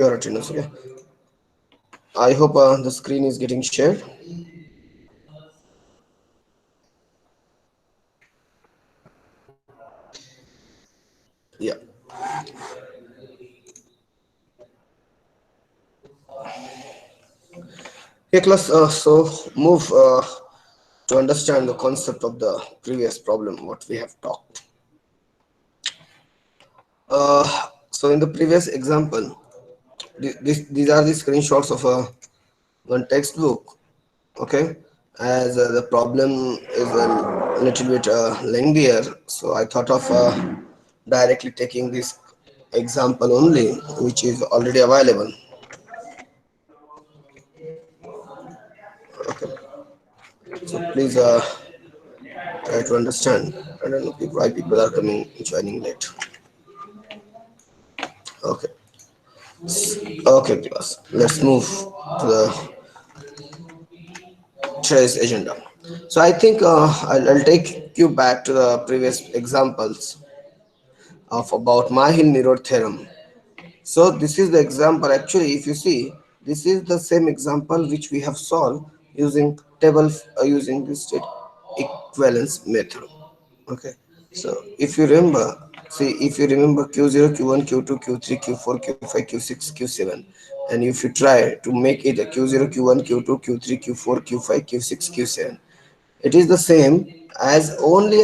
your attendance. Okay, I hope the screen is getting shared. Yeah. Okay, class. So move to understand the concept of the previous problem what we have talked. So in the previous example, these are the screenshots of one textbook. Okay, as the problem is a little bit lengthier, so I thought of directly taking this example only, which is already available. Okay, so please try to understand. I don't know why people are coming joining late. Okay, okay, class. Let's move to the today's agenda. So I think I'll take you back to the previous examples of about Mahil-Nerod theorem. So this is the example. Actually, if you see, this is the same example which we have solved using using the state equivalence method. Okay. So if you remember, see if you remember Q0, Q1, Q2, Q3, Q4, Q5, Q6, Q7, and if you try to make it a Q0, Q1, Q2, Q3, Q4, Q5, Q6, Q7, it is the same as only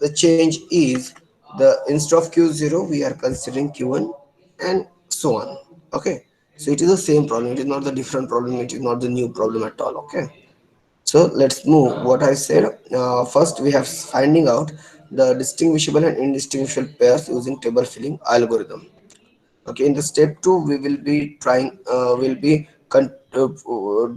the change is the instead of q0 we are considering q1 and so on. Okay, so it is the same problem, it is not the different problem, it is not the new problem at all. Okay, so let's move what I said. First we have finding out the distinguishable and indistinguishable pairs using table filling algorithm. Okay, in the step 2 we will be trying will be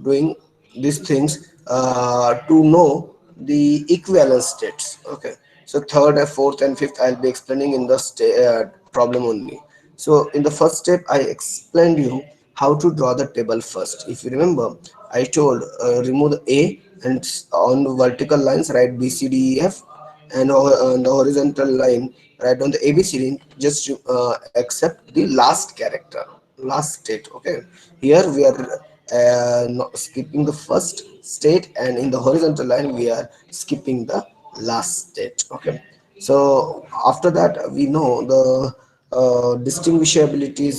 doing these things to know the equivalence states. Okay, so third and fourth and fifth I'll be explaining in the problem only. So in the first step I explained you how to draw the table first. If you remember, I told remove the a and on the vertical lines write b c d e f, and on the horizontal line write down the abcd, just accept the last character, last state. Okay, here we are not skipping the first state, and in the horizontal line we are skipping the last state. Okay, so after that we know the distinguishabilities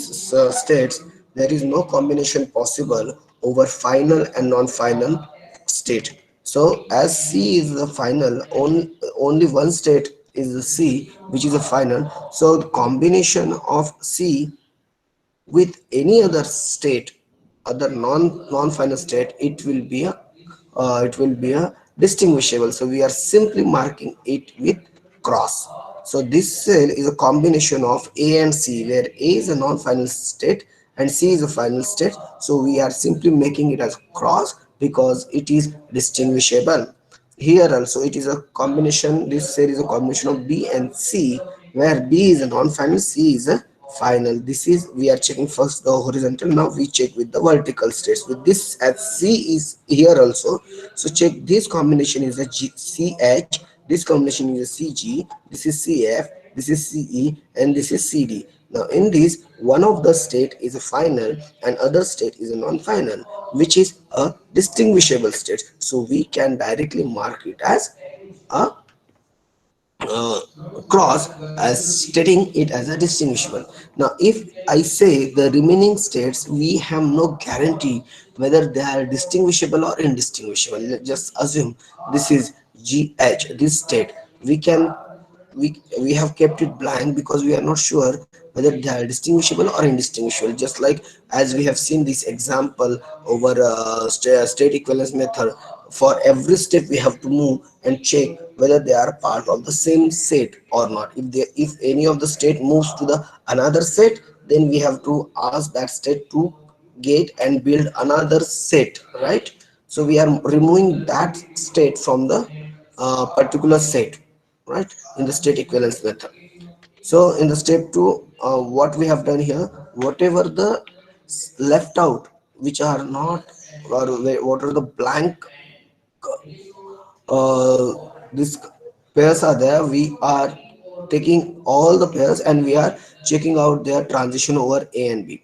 states there is no combination possible over final and non-final state. So as C is the final, only one state is the C, which is a final. So the combination of C with any other state, other non-final state, it will be a distinguishable. So we are simply marking it with cross. So this cell is a combination of A and C, where A is a non-final state and C is a final state. So we are simply making it as cross because it is distinguishable. Here also it is a combination, this cell is a combination of B and C, where B is a non-final, C is a final. This is, we are checking first the horizontal, now we check with the vertical states. With this as C is here also, so check this combination is a CH, this combination is a CG, this is CF, this is CE, and this is CD. Now in this, one of the state is a final and other state is a non-final, which is a distinguishable state. So we can directly mark it as a uh, cross, as stating it as a distinguishable. Now if I say the remaining states, we have no guarantee whether they are distinguishable or indistinguishable. Let's just assume this is GH, this state. We can we have kept it blank because we are not sure whether they are distinguishable or indistinguishable, just like as we have seen this example over state equivalence method. For every step we have to move and check whether they are part of the same set or not. If any of the state moves to the another set, then we have to ask that state to get and build another set, right? So we are removing that state from the particular set, right, in the state equivalence method. So in the step 2, what we have done here, whatever the left out, which are not, or what are the blank these pairs are there, we are taking all the pairs and we are checking out their transition over A and B.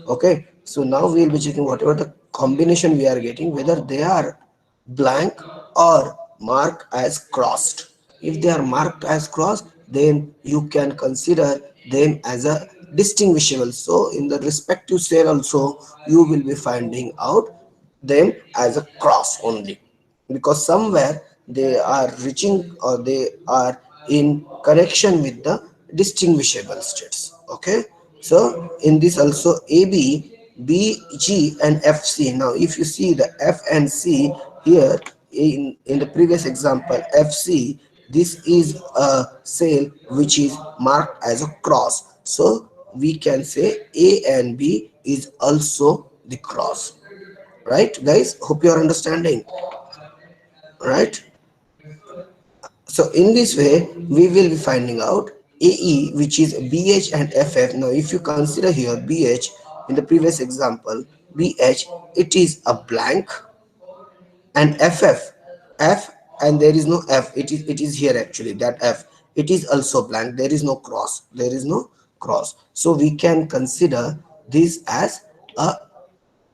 Okay, so now we will be checking whatever the combination we are getting, whether they are blank or marked as crossed. If they are marked as crossed, then you can consider them as a distinguishable. So in the respective cell also, you will be finding out them as a cross only, because somewhere they are reaching or they are in connection with the distinguishable states. Okay, so in this also AB, BG and FC. Now if you see the F and C here, in the previous example FC, this is a cell which is marked as a cross, so we can say A and B is also the cross. Right, guys, hope you are understanding. Right, so in this way we will be finding out AE, which is BH and FF. Now if you consider here BH, in the previous example BH, it is a blank, and F, and there is no F, it is here actually, that F, it is also blank, there is no cross, there is no cross, so we can consider this as a,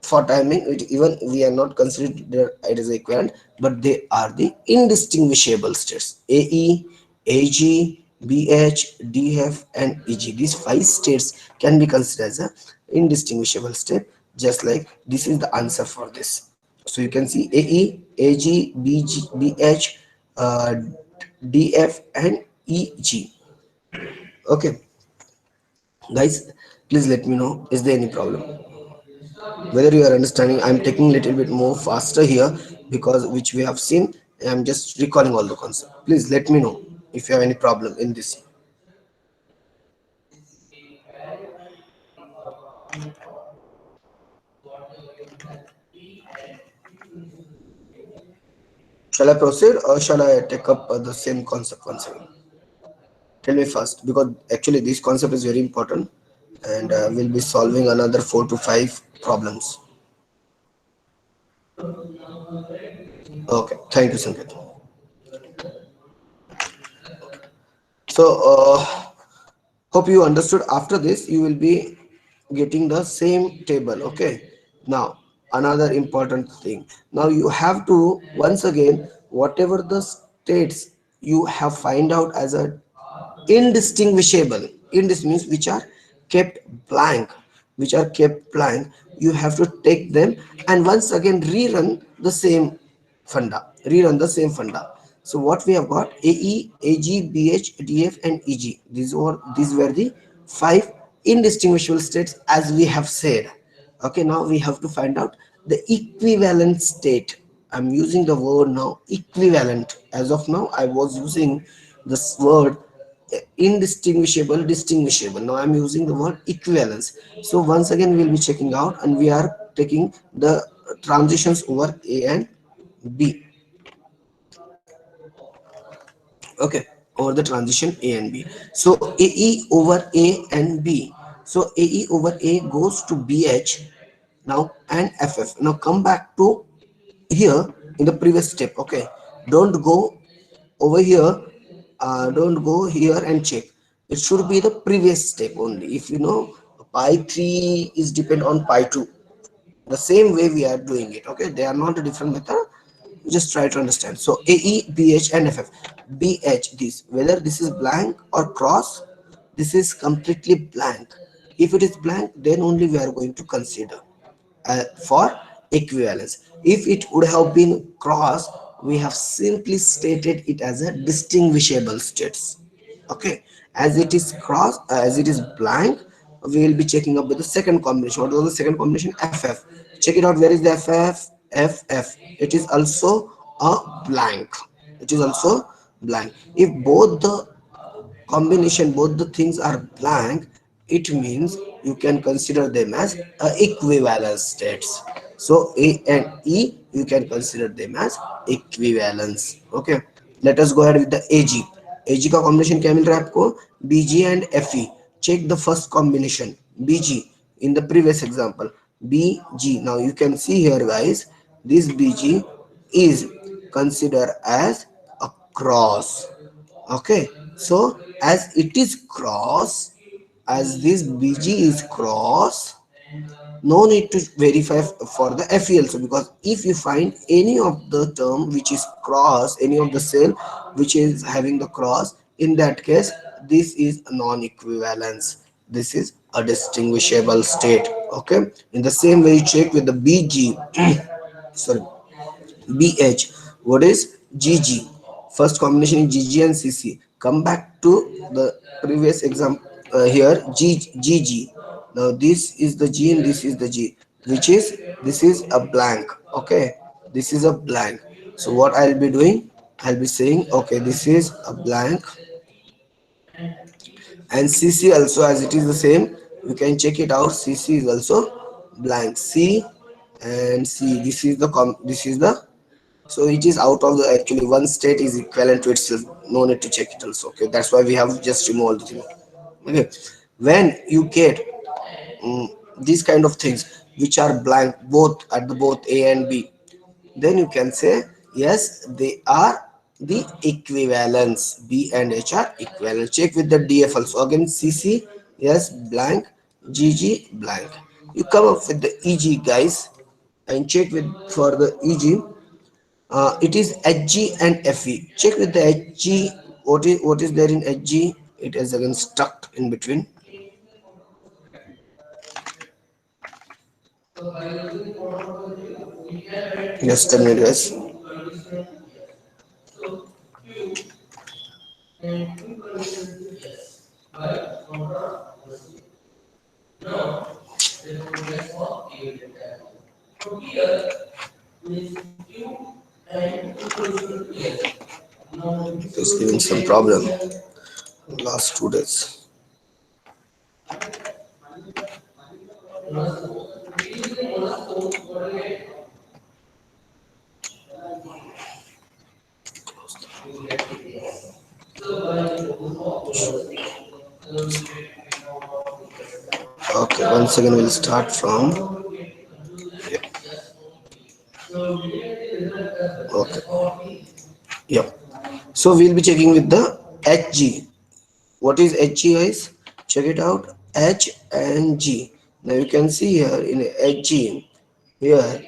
for timing it, even we are not considering it as equivalent, but they are the indistinguishable states. AE, AG, BH, DF and EG, these five states can be considered as a indistinguishable state. Just like this is the answer for this. So you can see AE, AG, BG, BH, uh, DF and EG. Okay, guys, please let me know, is there any problem, whether you are understanding. I'm taking a little bit more faster here, because which we have seen, I'm just recalling all the concept. Please let me know if you have any problem in this. Shall I proceed or shall I take up the same concept once again? Tell me first, because actually this concept is very important, and we'll be solving another 4 to 5 problems. Okay, thank you, Sanket. So hope you understood. After this you will be getting the same table. Okay, now another important thing, now you have to once again, whatever the states you have find out as a indistinguishable, means which are kept blank, you have to take them and once again rerun the same funda. So what we have got, AE, AG, BH, DF and EG, these were the five indistinguishable states as we have said. Okay, now we have to find out the equivalent state. I'm using the word now equivalent. As of now I was using this word indistinguishable, distinguishable. Now I'm using the word equivalence. So once again we'll be checking out, and we are taking the transitions over A and B. Okay, over the transition A and B. So AE over A and B. So AE over A goes to BH now and FF. Now come back to here in the previous step. Okay, don't go over here, don't go here and check. It should be the previous step only. If you know pi 3 is depend on pi 2, the same way we are doing it. Okay, they are not a different method, just try to understand. So AE, BH and FF. BH, this, whether this is blank or cross, this is completely blank. If it is blank, then only we are going to consider for equivalence. If it would have been cross, we have simply stated it as a distinguishable states. Okay, as it is cross, as it is blank, we will be checking up with the second combination. What was the second combination? FF. Check it out, where is the FF? FF, it is also a blank, it is also blank. If both the combination, both the things are blank, it means you can consider them as equivalence states. So A and E, you can consider them as equivalence. Okay, let us go ahead with the AG. AG का combination क्या मिल रहा है आपको? BG and FE. Check the first combination, BG, in the previous example BG. Now you can see here, guys, this BG is considered as a cross. Okay, so as it is cross, as this BG is cross, No need to verify for the Fe also, because if you find any of the term which is cross, any of the cell which is having the cross, in that case this is a non-equivalence, this is a distinguishable state. Okay, in the same way you check with the Bg sorry, BH. What is GG? First combination is GG and CC. Come back to the previous example here, GG. Now this is the G and this is the G, which is, this is a blank. Okay, this is a blank. So what I'll be doing, I'll be saying, okay, this is a blank, and CC also, as it is the same, you can check it out. CC is also blank. C and C. This is the this is the, so it is out of the, actually one state is equivalent to itself, no need to check it also. Okay, that's why we have just removed the thing. Okay, when you get these kind of things which are blank both at the both A and B, then you can say yes, they are the equivalence. B and H are equivalent. Check with the DF also. Again CC, yes, blank, GG, blank. You come up with the EG, guys, and check with for the EG. It is HG and FE. Check with the HG. What is there in HG? It is again stuck in between. Just a minute, guys. It's giving some problem last 2 days. Okay, once again we'll start from, yeah. Okay, yeah. So we'll be checking with the HG. What is HG, guys? Check it out. H and G. Now you can see here in HG, here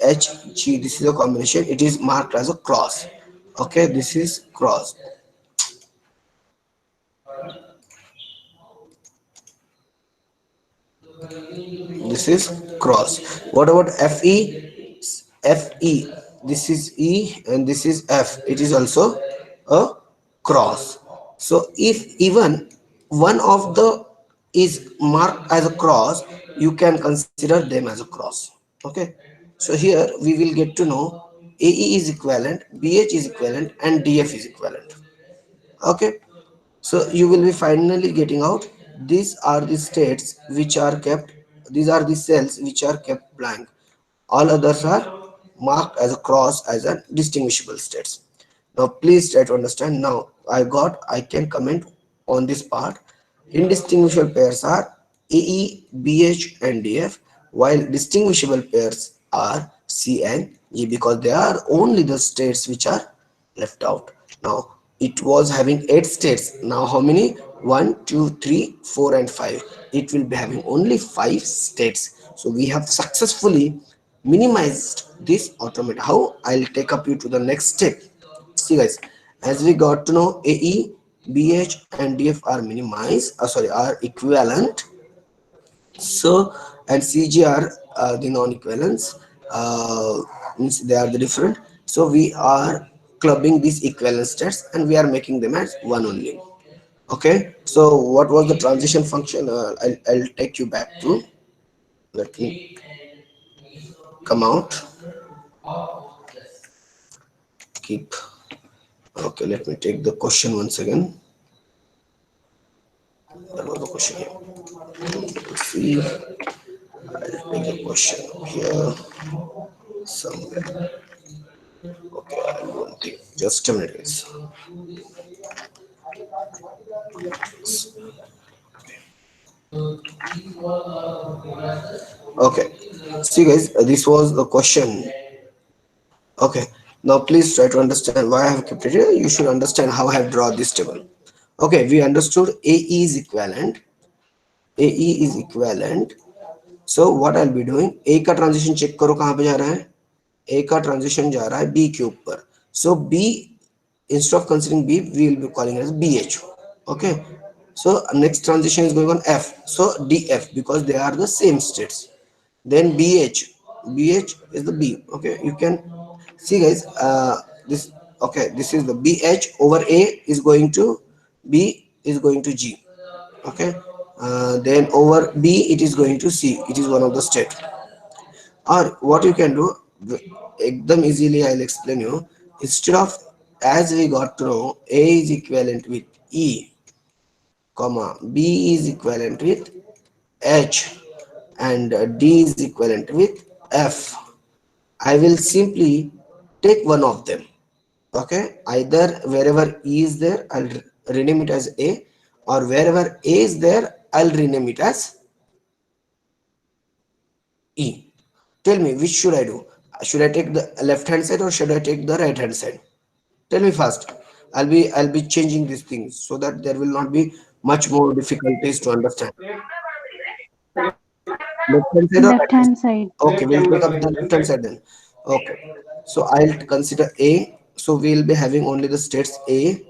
HG, this is a combination. It is marked as a cross. Okay, this is cross. This is cross. What about Fe? Fe, this is E and this is F, it is also a cross. So if even one of the is marked as a cross, you can consider them as a cross. Okay, so here we will get to know AE is equivalent, BH is equivalent, and DF is equivalent. Okay, so you will be finally getting out, these are the states which are kept, these are the cells which are kept blank, all others are marked as a cross as a distinguishable states. Now please try to understand. Now I can comment on this part. Indistinguishable pairs are AE, BH and DF, while distinguishable pairs are C and G, because they are only the states which are left out. Now it was having 8 states. Now how many? 1, 2, 3, 4 and 5. It will be having only 5 states. So we have successfully minimized this automate. How? I'll take up you to the next step. See, guys, as we got to know, AE, BH and DF are minimized, sorry, are equivalent. So and CG are the non-equivalents, means they are the different. So we are clubbing these equivalent states and we are making them as one only. Okay, so what was the transition function? I'll take you back to, let me come out, keep. Okay, let me take the question once again. That was the question here. Let's see, I'll take the question here somewhere. Okay, I won't take just a minute, guys. Okay, see, guys, this was the question. Okay, now please try to understand why I have kept it here. You should understand how I have drawn this table. Okay, we understood AE is equivalent. AE is equivalent. So what I'll be doing, A का transition check करो कहाँ पे जा रहा है, A का transition जा रहा है B के ऊपर. So B, instead of considering B, we will be calling it as BH. Okay. So next transition is going on F. So DF, because they are the same states. Then BH is the B. Okay, you can see guys. This, okay, this is the BH over A is going to B is going to G. Okay. Then over B it is going to C. It is one of the state. Or what you can do, ekdam easily I'll explain you. Instead of, as we got to know, A is equivalent with E, comma B is equivalent with H, and D is equivalent with F. I will simply take one of them. Okay, either wherever E is there, I'll rename it as A, or wherever A is there, I'll rename it as E. Tell me, which should I do? Should I take the left hand side or should I take the right hand side? Tell me fast. I'll be changing these things so that there will not be much more difficulties to understand. Left hand side or right Left hand hand side? side. Okay, we'll take up the left hand side then. Okay. So I'll consider A. So we'll be having only the states A,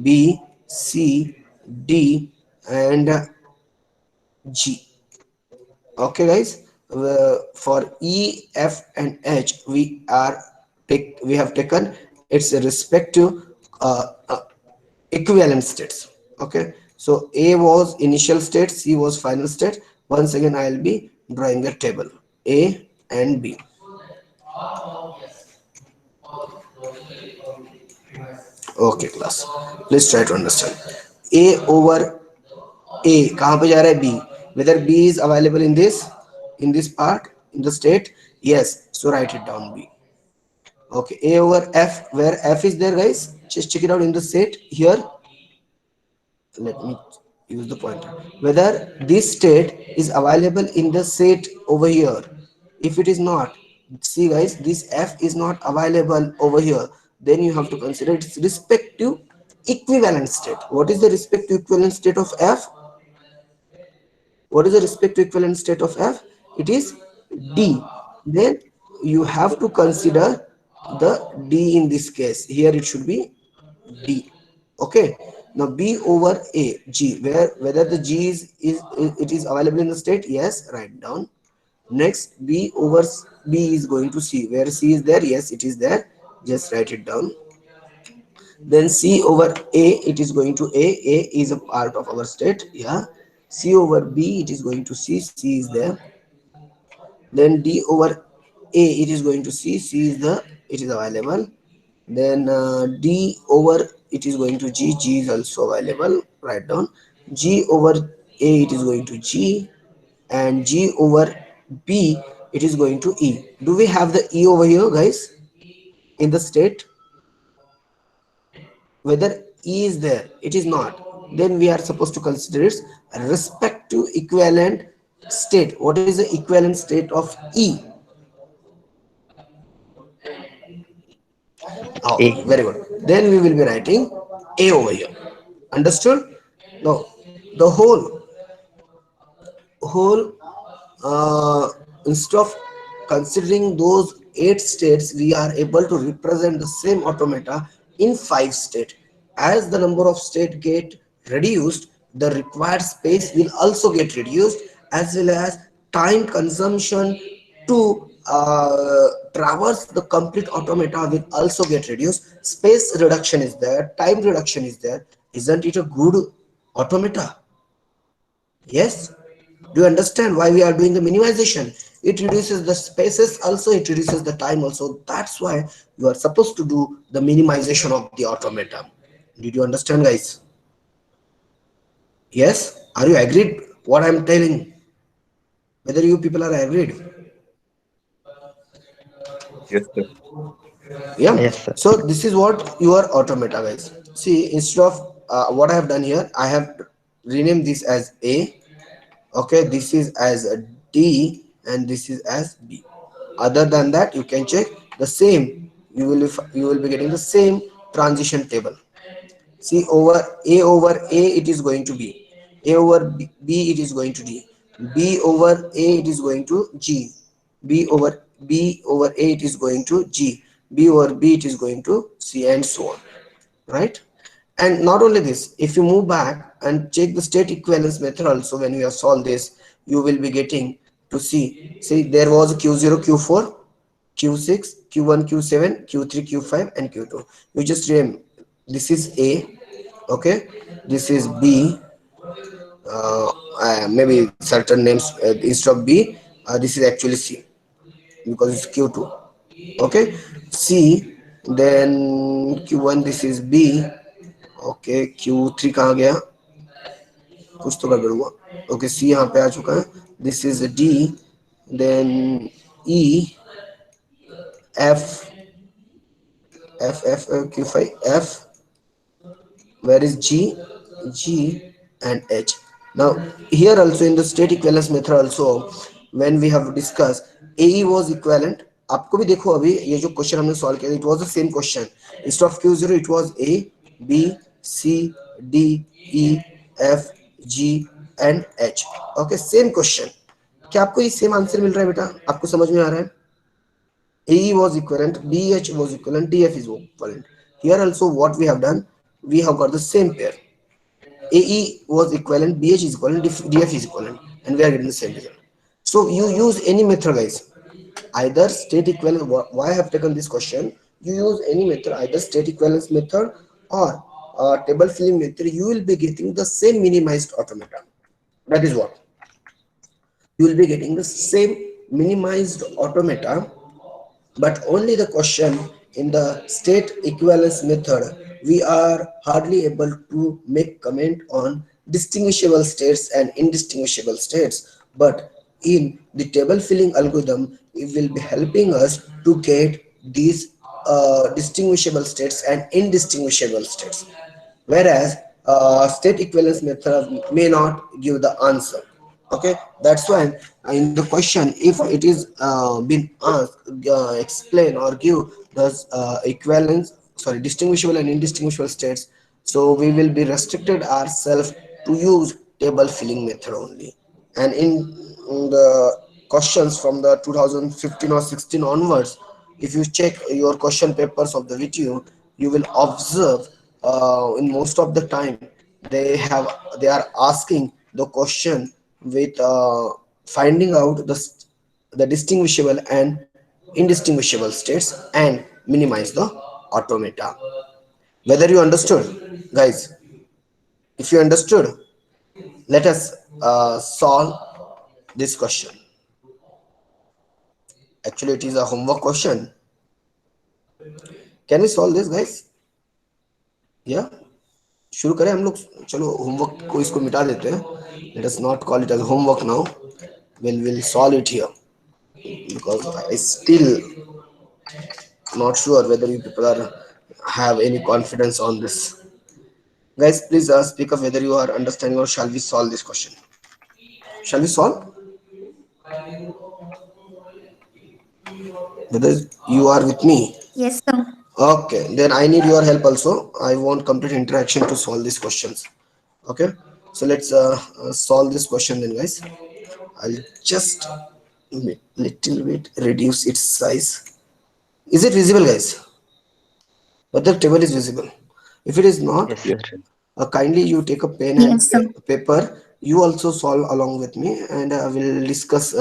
B, C, D, and G. Okay guys, for E, F and H we have taken its respective equivalent states. Okay, so A was initial state, C was final state. Once again I'll be drawing a table, A and B. Okay class, please try to understand. A over A कहाँ पे जा रहा है, B. Whether B is available in this part, in the state, yes, so write it down, B. Okay, A over F, where F is there guys, just check it out in the state here. Let me use the pointer. Whether this state is available in the set over here. If it is not, see guys, this F is not available over here, then you have to consider its respective equivalent state. What is the respective equivalent state of F? What is the respective equivalent state of F? It is D. Then you have to consider the D in this case. Here it should be D. Okay. Now B over A, G, where whether the G is it is available in the state, yes, write down. Next, B over B is going to C, where C is there, yes, it is there, just write it down. Then C over A, it is going to A is a part of our state, yeah. C over B, it is going to C is there. Then D over A, it is going to C is the, it is available. Then D over, it is going to G is also available, write down. G over A, it is going to G, and G over B, it is going to E. Do we have the E over here guys in the state? Whether E is there, it is not, then we are supposed to consider its respective equivalent state. What is the equivalent state of E? Okay, A. very good. Then we will be writing A over here. Understood? Now the whole instead of considering those 8 states, we are able to represent the same automata in 5 states. As the number of states get reduced, the required space will also get reduced, as well as time consumption to traverse the complete automata will also get reduced. Space reduction is there, time reduction is there. Isn't it a good automata? Yes. Do you understand why we are doing the minimization? It reduces the spaces also, it reduces the time also. That's why you are supposed to do the minimization of the automata. Did you understand guys? Yes. Are you agreed what I'm telling? Whether you people are agreed? Yes, sir. Yeah. Yes, sir. So this is what your automata guys. See, instead of what I have done here, I have renamed this as A. Okay, this is as a D and this is as B. Other than that, you can check the same. You will be getting the same transition table. See, over A, it is going to B. A over B, it is going to D. B over A it is going to G, B over A it is going to G, B over B it is going to C, and so on, right? And not only this, if you move back and check the state equivalence method also, when you have solved this, you will be getting to see there was Q0, Q4, Q6, Q1, Q7, Q3, Q5, and Q2. You just remember, this is A, okay, this is B, maybe certain names instead of B, this is actually C because it's Q2, okay, C, then Q1, this is B, okay Q3 कहाँ गया, कुछ तो गड़बड़ हुआ, okay सी यहाँ पे आ चुका है, this is D, then E, F, F Q5, F, where is G, G and H. Now here also in the state equivalence method also, when we have discussed AE was equivalent, आपको भी देखो अभी ये जो question हमने solve किया, it was the same question. Instead of Q0 it was A, B, C, D, E, F, G and H. Okay, same question. क्या आपको ये सेम आंसर मिल रहा है बेटा, आपको समझ में आ रहा है? AE was equivalent, BH was equivalent, DF is equivalent. Here also what we have done, we have got the same pair. AE was equivalent, BH is equivalent, DF is equivalent, and we are getting the same result. So you use any method, guys. Either state equivalence. Why I have taken this question? You use any method, either state equivalence method or table filling method. You will be getting the same minimized automata. That is what you will be getting, the same minimized automata, but only the question in the state equivalence method we are hardly able to make comment on distinguishable states and indistinguishable states, but in the table filling algorithm it will be helping us to get these distinguishable states and indistinguishable states, whereas state equivalence method may not give the answer. Okay, that's why in the question if it is been asked, explain or give the equivalence, sorry, distinguishable and indistinguishable states, so we will be restricted ourselves to use table filling method only. And in the questions from the 2015 or 16 onwards, if you check your question papers of the video, you will observe in most of the time they are asking the question with finding out the distinguishable and indistinguishable states and minimize the automata. Whether you understood, guys? If you understood, let us solve this question. Actually it is a homework question. Can we solve this, guys? Yeah, शुरू करें हम लोग, चलो homework को इसको मिटा देते हैं. Let us not call it as homework now. We'll solve it here because I still not sure whether you people are have any confidence on this. Guys, please speak up whether you are understanding, or shall we solve this question? Shall we solve? Whether you are with me? Yes, sir. Okay, then I need your help also. I want complete interaction to solve these questions. Okay, so let's solve this question then, guys. I'll just little bit reduce its size. Is it visible, guys? Whether table is visible? If it is not, Yes, sir. kindly you take a pen and Yes, sir. paper. You also solve along with me, and we'll discuss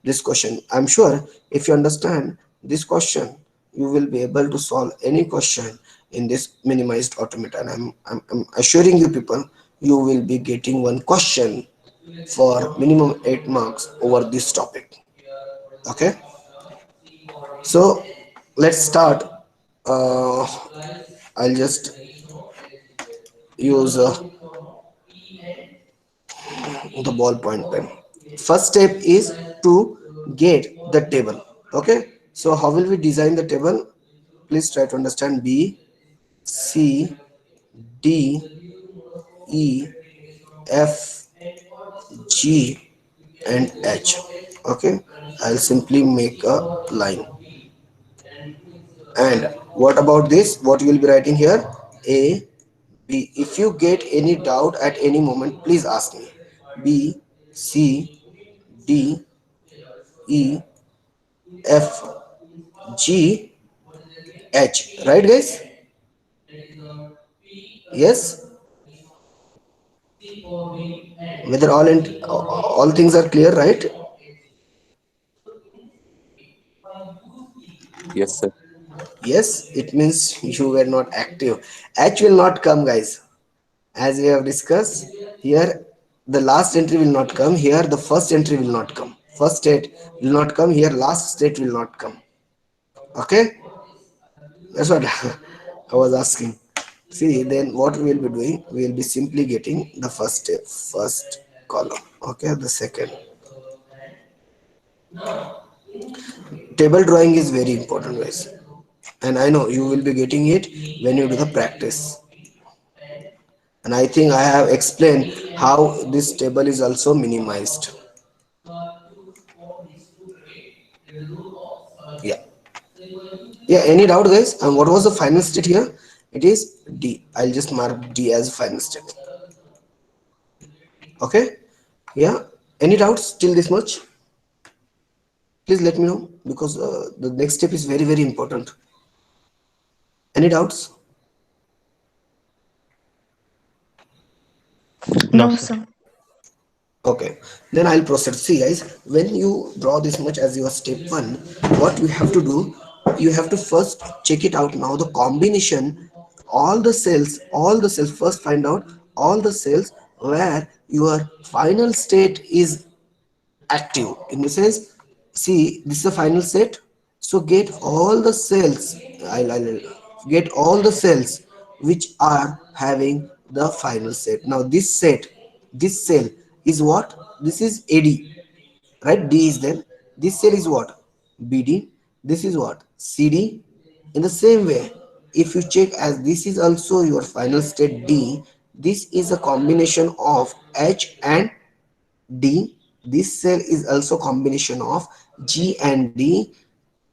this question. I'm sure if you understand this question, you will be able to solve any question in this minimized automaton. I'm assuring you people, you will be getting one question for minimum 8 marks over this topic. Okay, so let's start. uh, I'll just use the ballpoint pen. First step is to get the table. Okay, so how will we design the table? Please try to understand. B, C, D, E, F, G and H. Okay, I'll simply make a line. And what about this? What you will be writing here? A, B. If you get any doubt at any moment, please ask me. B, C, D, E, F, G, H. Right, guys? Yes. Whether all things are clear, right? Yes, sir. Yes, it means you were not active. H will not come, guys. As we have discussed here, the last entry will not come. Here, the first entry will not come. First state will not come. Here, last state will not come. Okay, that's what I was asking. See, then what we will be doing? We will be simply getting the first step, first column. Okay, the second. Table drawing is very important, guys. And I know you will be getting it when you do the practice. And I think I have explained how this table is also minimized. Yeah. Yeah, any doubt, guys? And what was the final state here? It is D. I'll just mark D as final state. Okay? Yeah. Any doubts till this much? Please let me know because the next step is very, very important. Any doubts? No, No, sir. sir. Okay, then I'll proceed. See, guys, when you draw this much as your step one, what you have to do, you have to first check it out now. The combination, all the cells, first find out all the cells where your final state is active. In the sense, see, this is the final set. So get all the cells. I'll get all the cells which are having the final set. Now this cell is what? This is AD, right? D is there. This cell is what? BD. This is what? CD. In the same way, if you check as this is also your final state D, this is a combination of H and D. This cell is also combination of G and D,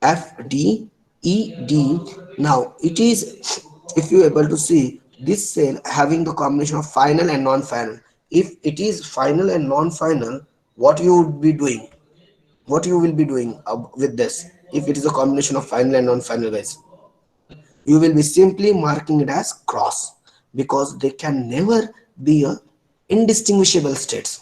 F, D, E, D. Now it is, if you able to see this cell having the combination of final and non-final. If it is final and non-final, what you would be doing? What you will be doing with this? If it is a combination of final and non-final, guys, you will be simply marking it as cross because they can never be a indistinguishable states.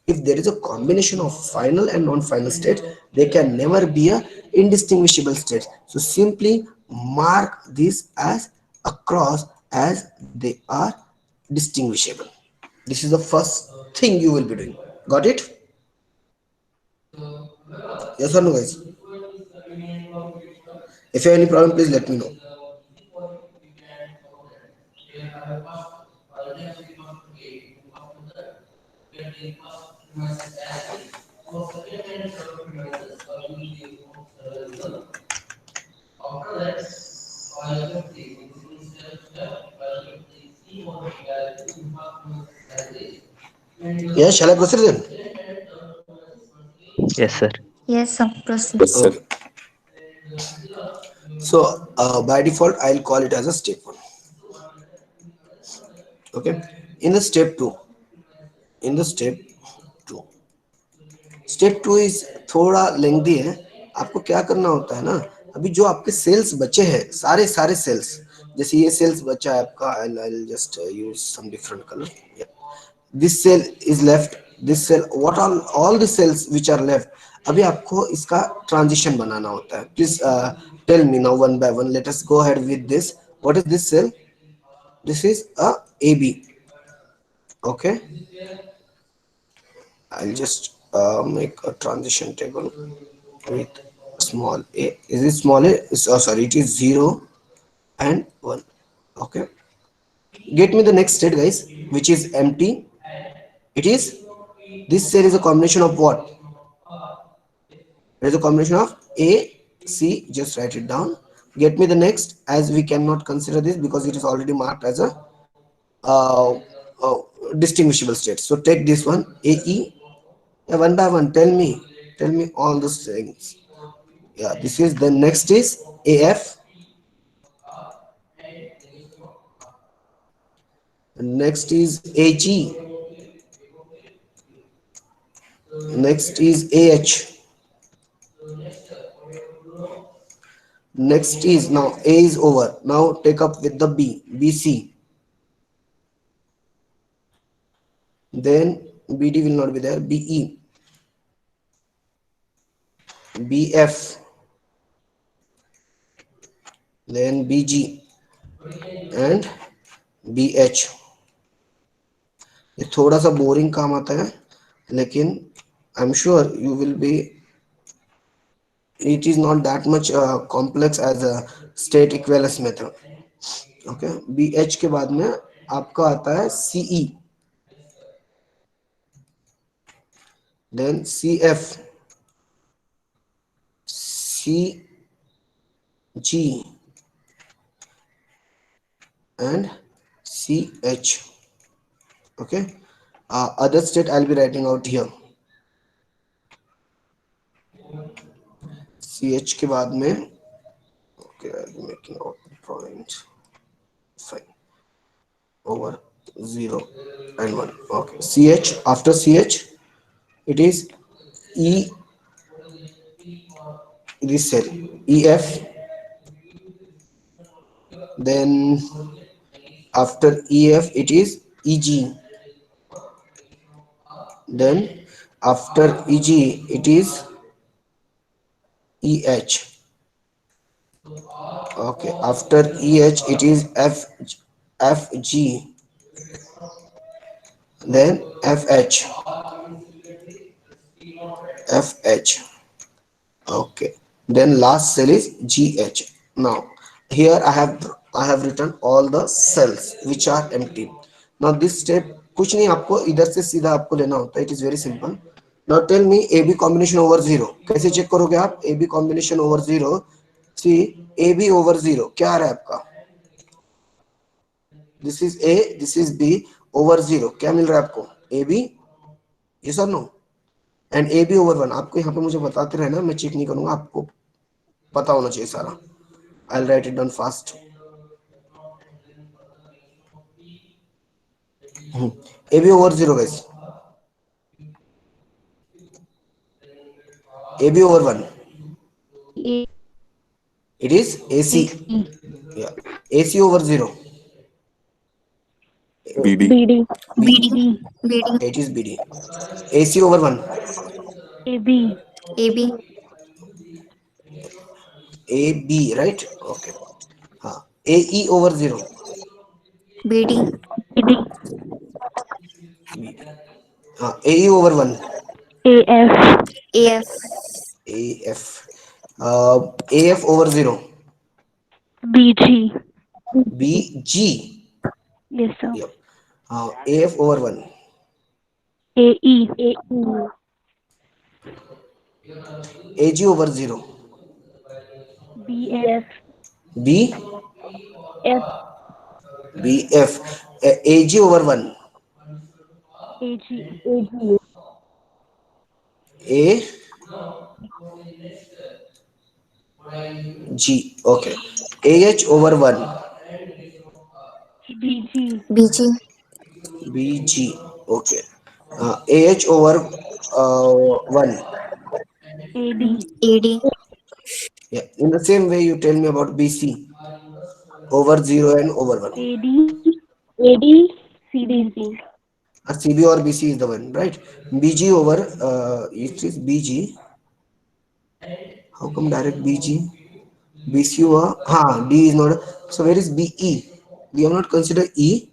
If there is a combination of final and non-final state, they can never be a indistinguishable states. So simply mark this as a cross as they are distinguishable. This is the first thing you will be doing. Got it? Yes or no, guys? If you have any problem, please let me know. Yeah, shall I proceed then? Yes, sir. Yes, sir. Proceed. Yes, sir. Okay. So by default, I'll call it as a step one. Okay. In the step two, in the two step two is थोड़ा lengthy है. आपको क्या करना होता है ना, अभी जो आपके सेल्स बचे हैं, सारे सारे सेल्स, जैसे ये सेल्स बचा है आपका, I'll just use some different color. Yeah. This cell is left, this cell, what all the cells which are left, अभी आपको इसका ट्रांजिशन बनाना होता है. Please tell me now one by one. Let us go ahead with this. What is this cell? This is a AB. Okay, I'll just make a transition table with small a. Is it small a? Oh, sorry, it is 0 and 1. Okay, get me the next state, guys, which is empty. It is, this cell is a combination of what? It is a combination of A, C. Just write it down. Get me the next, as we cannot consider this because it is already marked as a uh, uh, distinguishable state. So take this one, AE. Yeah, one by one, tell me all those things. Yeah, this is, the next is AF, next is AG, Next is AH. Next is, now A is over. Now take up with the B, BC. Then BD will not be there. BE, BF, then BG and BH. ये थोड़ा सा boring काम आता है, लेकिन I am sure you will be, it is not that much complex as a state equivalence method. Okay, BH के बाद में आपका आता है CE, then CF, CG and CH. Okay, other state I'll be writing out here. CH के बाद में, okay, I'll be making out point, fine, over 0 and 1. Okay, CH, after CH it is E, this cell EF, then after EF it is EG, then after EG it is EH. Okay, after EH it is FG, then FH. Okay, then last cell is GH. Now here I have written all the cells which are empty. Now this step कुछ नहीं, आपको इधर से सीधा आपको लेना होता है. It is very simple. Now tell me AB combination over 0 कैसे चेक करोगे आप? AB combination over 0, see AB over 0 क्या आ रहा है आपका? This is A, this is B over 0 क्या मिल रहा है आपको? AB, yes or no? And AB over 1. आपको यहाँ पे मुझे बताते रहना, मैं चेक नहीं करूंगा, आपको पता होना चाहिए सारा. I'll write it down fast. AB over 0 guys. AB over 1. It is AC. Yeah. AC over 0. BD. BD. BD. BD. It is BD. AC over 1. AB. AB. AB, right? Okay. AE over 0. BD. BD. BD. AE over 1. AF. AF. AF. AF over 0. BG. BG. Yes, sir. Yep. AF over 1. AE. AG over 0. BF. B. F. BF. AG over 1. AG. A. G. Okay. AH over 1. BG. BG. BG. Okay. AH over 1. AD. AD. Yeah. In the same way, you tell me about BC over 0 and over 1. AD. CDC. CB or BC is the one, right? BG over, it is BG. How come direct BG? BC over, D is not. So where is BE? We have not considered E.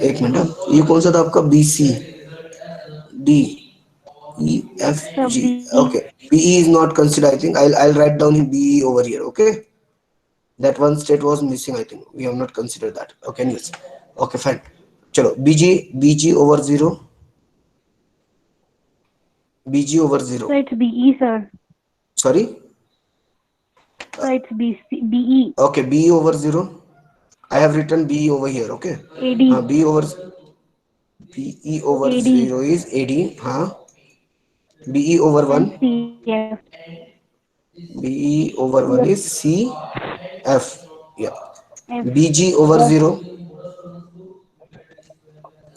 एक minute, ये कौन सा था आपका? BC, D, E, F, Sir, G. B. Okay, BE is not considered. I think I'll write down in BE over here. Okay, that one state was missing. I think we have not considered that. Okay, anyways. Okay, fine. चलो BG over 0. BG over 0. Sir, it's BE, sir. Sorry. Sir, it's BE. Okay, BE over 0. I have written BE over here. Okay. AD. BE over AD. 0 is AD. BE over 1. And CF. BE over 1 is CF. Yeah. F. BG over 0.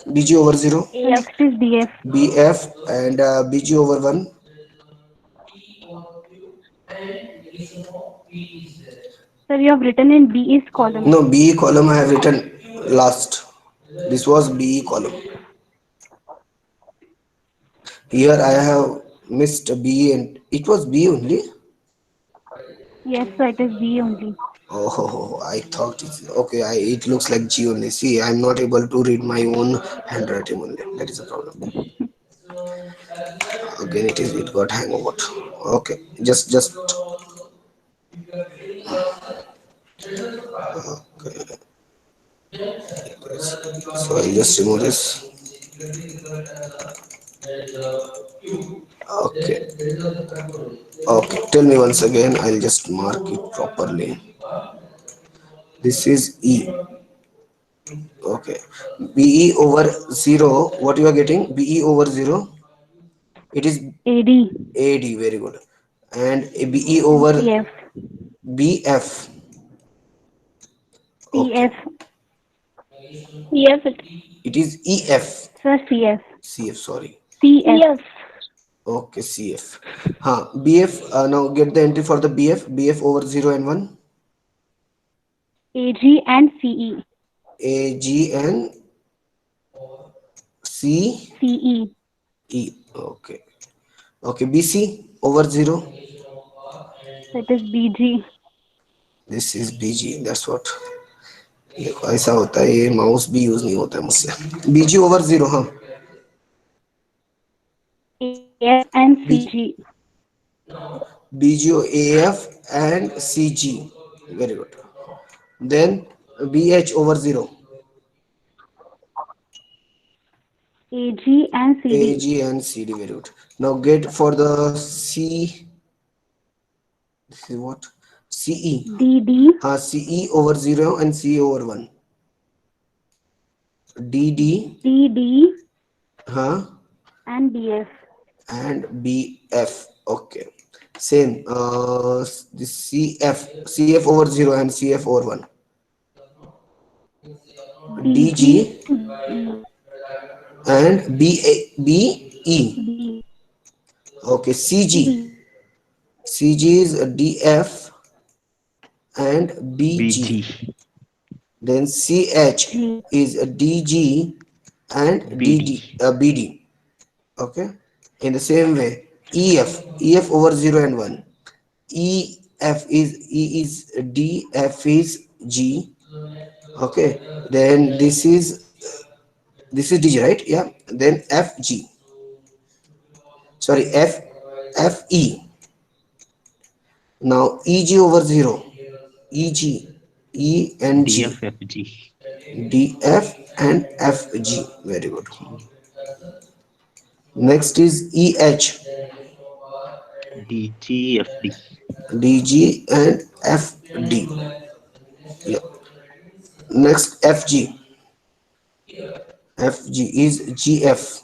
BG over 0, So next is BF. BF, and BG over 1. Sir, you have written in B is column. No, BE column I have written last. This was BE column. Here I have missed BE and it was B only. Yes, sir, it is B only. Oh, I thought it's okay. It looks like G only. See, I'm not able to read my own handwriting only. That is a problem. Again, it got hangover. Okay, just so I'll just remove this. Okay, okay. Tell me once again. I'll just mark it properly. This is E. Okay, BE over 0. What you are getting? BE over 0. It is AD, AD. Very good. And BE over CF, BF. Okay, CF, CF, it is EF. sir, CF, CF. Sorry. CF, Okay, CF. BF. Now get the entry for the BF. BF over 0 and 1. AG and CE, AG and CE. CE, Okay. Okay. BC over 0. that is BG, This is BG. That's what. देखो ऐसा होता है ये mouse भी use नहीं होता है मुझसे बीजी ओवर 0 हाँ AF and CG, BGO AF and CG. Very good. Then BH over 0. AG and CD, AG and CD. Very good. Now get for the C. This is what? CE. DD, CE over 0 and CE over 1. DD. DD Huh? and BF, And BF. Okay. Same. The CF over 0 and CF over 1. DG, DG and BE. B, Okay, CG. CG is DF and BG. BG, Then CH G, is DG and BD, BD. Okay. In the same way, EF over 0 and 1. E is D, F is G. Okay. Then this is DG, right? Yeah. Then FG. Sorry, FE. Now EG over 0. EG. E and G. DFFG, DF and FG. Very good. Next is EH. DGFD, DG and FD. Yeah. Next FG. FG is GF.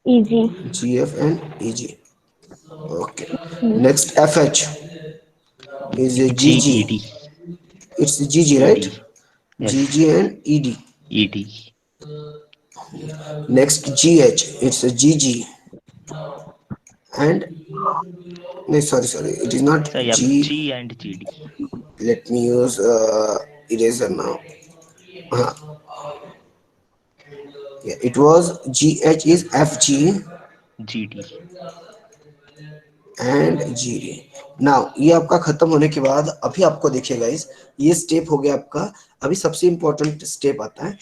EG, GF and EG. Okay. Next FH is a GG. GED, It's GG, right? ED, yes, GG and ED. ED. Next GH. It's a GG and no, sorry. It is not So you have G. G and GD, Let me use eraser now. Uh, yeah, it was GH is FG GD. And GD. Now ये आपका खत्म होने के बाद अभी आपको देखिए guys ये स्टेप हो गया आपका. अभी सबसे इंपॉर्टेंट स्टेप आता है.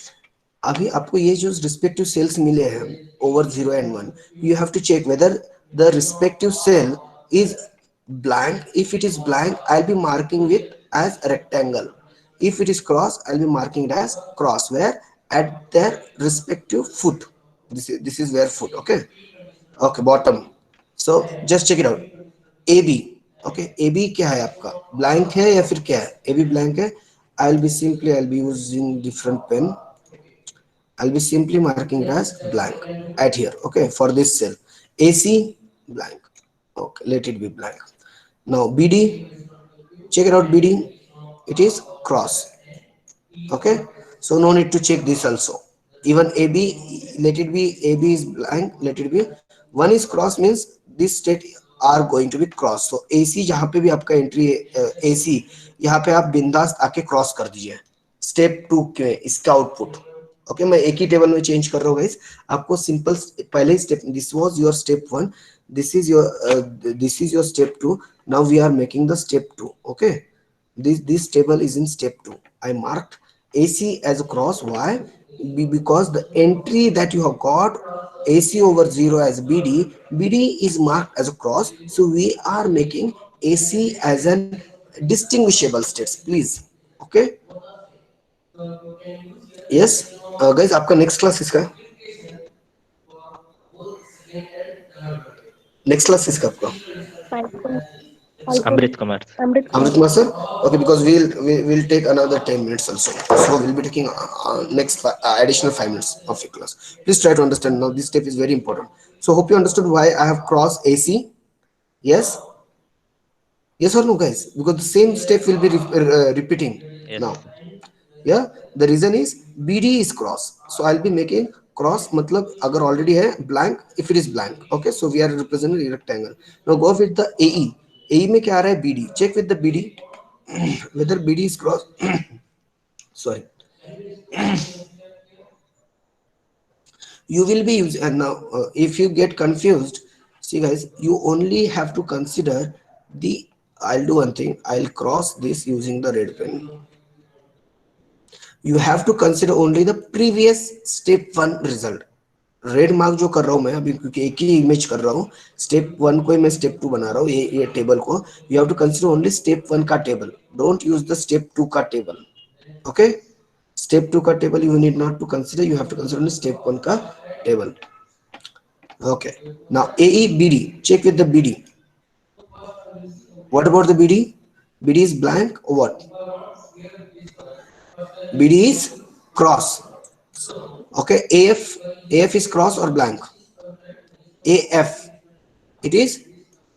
अभी आपको ये जो रिस्पेक्टिव सेल्स मिले हैं over 0 and 1, you have to check whether the respective cell is blank. If it is blank, I'll be marking it as a rectangle. If it is cross, I'll be marking it as cross, where at their respective foot. This is where foot. Okay. Okay, bottom. So just check it out. AB. Okay, AB क्या है आपका? Blank है या फिर क्या है? AB blank है. I'll be using different pen. I'll be simply marking it as blank at here. Okay, for this cell. AC blank. Okay, let it be blank. Now BD, check it out. BD, it is cross. Okay, so no need to check this also. Even AB, let it be AB is blank, let it be. One is cross means this state are going to be cross. So AC जहाँ पे भी आपका entry AC, यहाँ पे आप बिंदास आके cross कर दीजिए स्टेप टू के इसका आउटपुट। ओके मैं एक ही टेबल में चेंज कर रहा हूँ गाइस, आपको सिंपल पहले ही step, this was your step one, this is your step two, now we are making the step two. Okay, this table is in step 2. I marked AC as a cross. Why? Because the entry that you have got AC over 0 as BD is marked as a cross, so we are making AC as an distinguishable states, please. Okay, yes, guys आपका next class इसका, next class इसका आपका Python. Amrit Python. Kumar. Amrit Amit Kumar. Kumar sir. Okay, because we'll take another 10 minutes also. So we'll be taking next additional 5 minutes of your class. Please try to understand now. This step is very important. So hope you understood why I have crossed AC. Yes, yes or no, guys? Because the same step will be repeating Yes, now. sir. Yeah, the reason is BD is cross, so I'll be making cross मतलब अगर already है blank, if it is blank. Okay, so we are representing a rectangle. Now go with the AE में क्या आ रहा है BD, check with the BD whether BD is cross. Sorry, you will be using, and now if you get confused, see guys, you only have to consider the, I'll do one thing, I'll cross this using the red pen. You have to consider only the previous step 1 result. Red mark जो कर रहा हूं मैं अभी क्योंकि एक ही image कर रहा हूं, स्टेप 1 को ही मैं स्टेप 2 बना रहा हूं, ये टेबल को you have to consider only step 1 का table, don't use the step 2 का टेबल। ओके, स्टेप 2 का table you need not to consider, you have to consider only step 1 का table. Okay, now AE BD, check with the BD. What about the BD? BD is blank or what? BD is cross. Okay, AF is cross or blank? AF, it is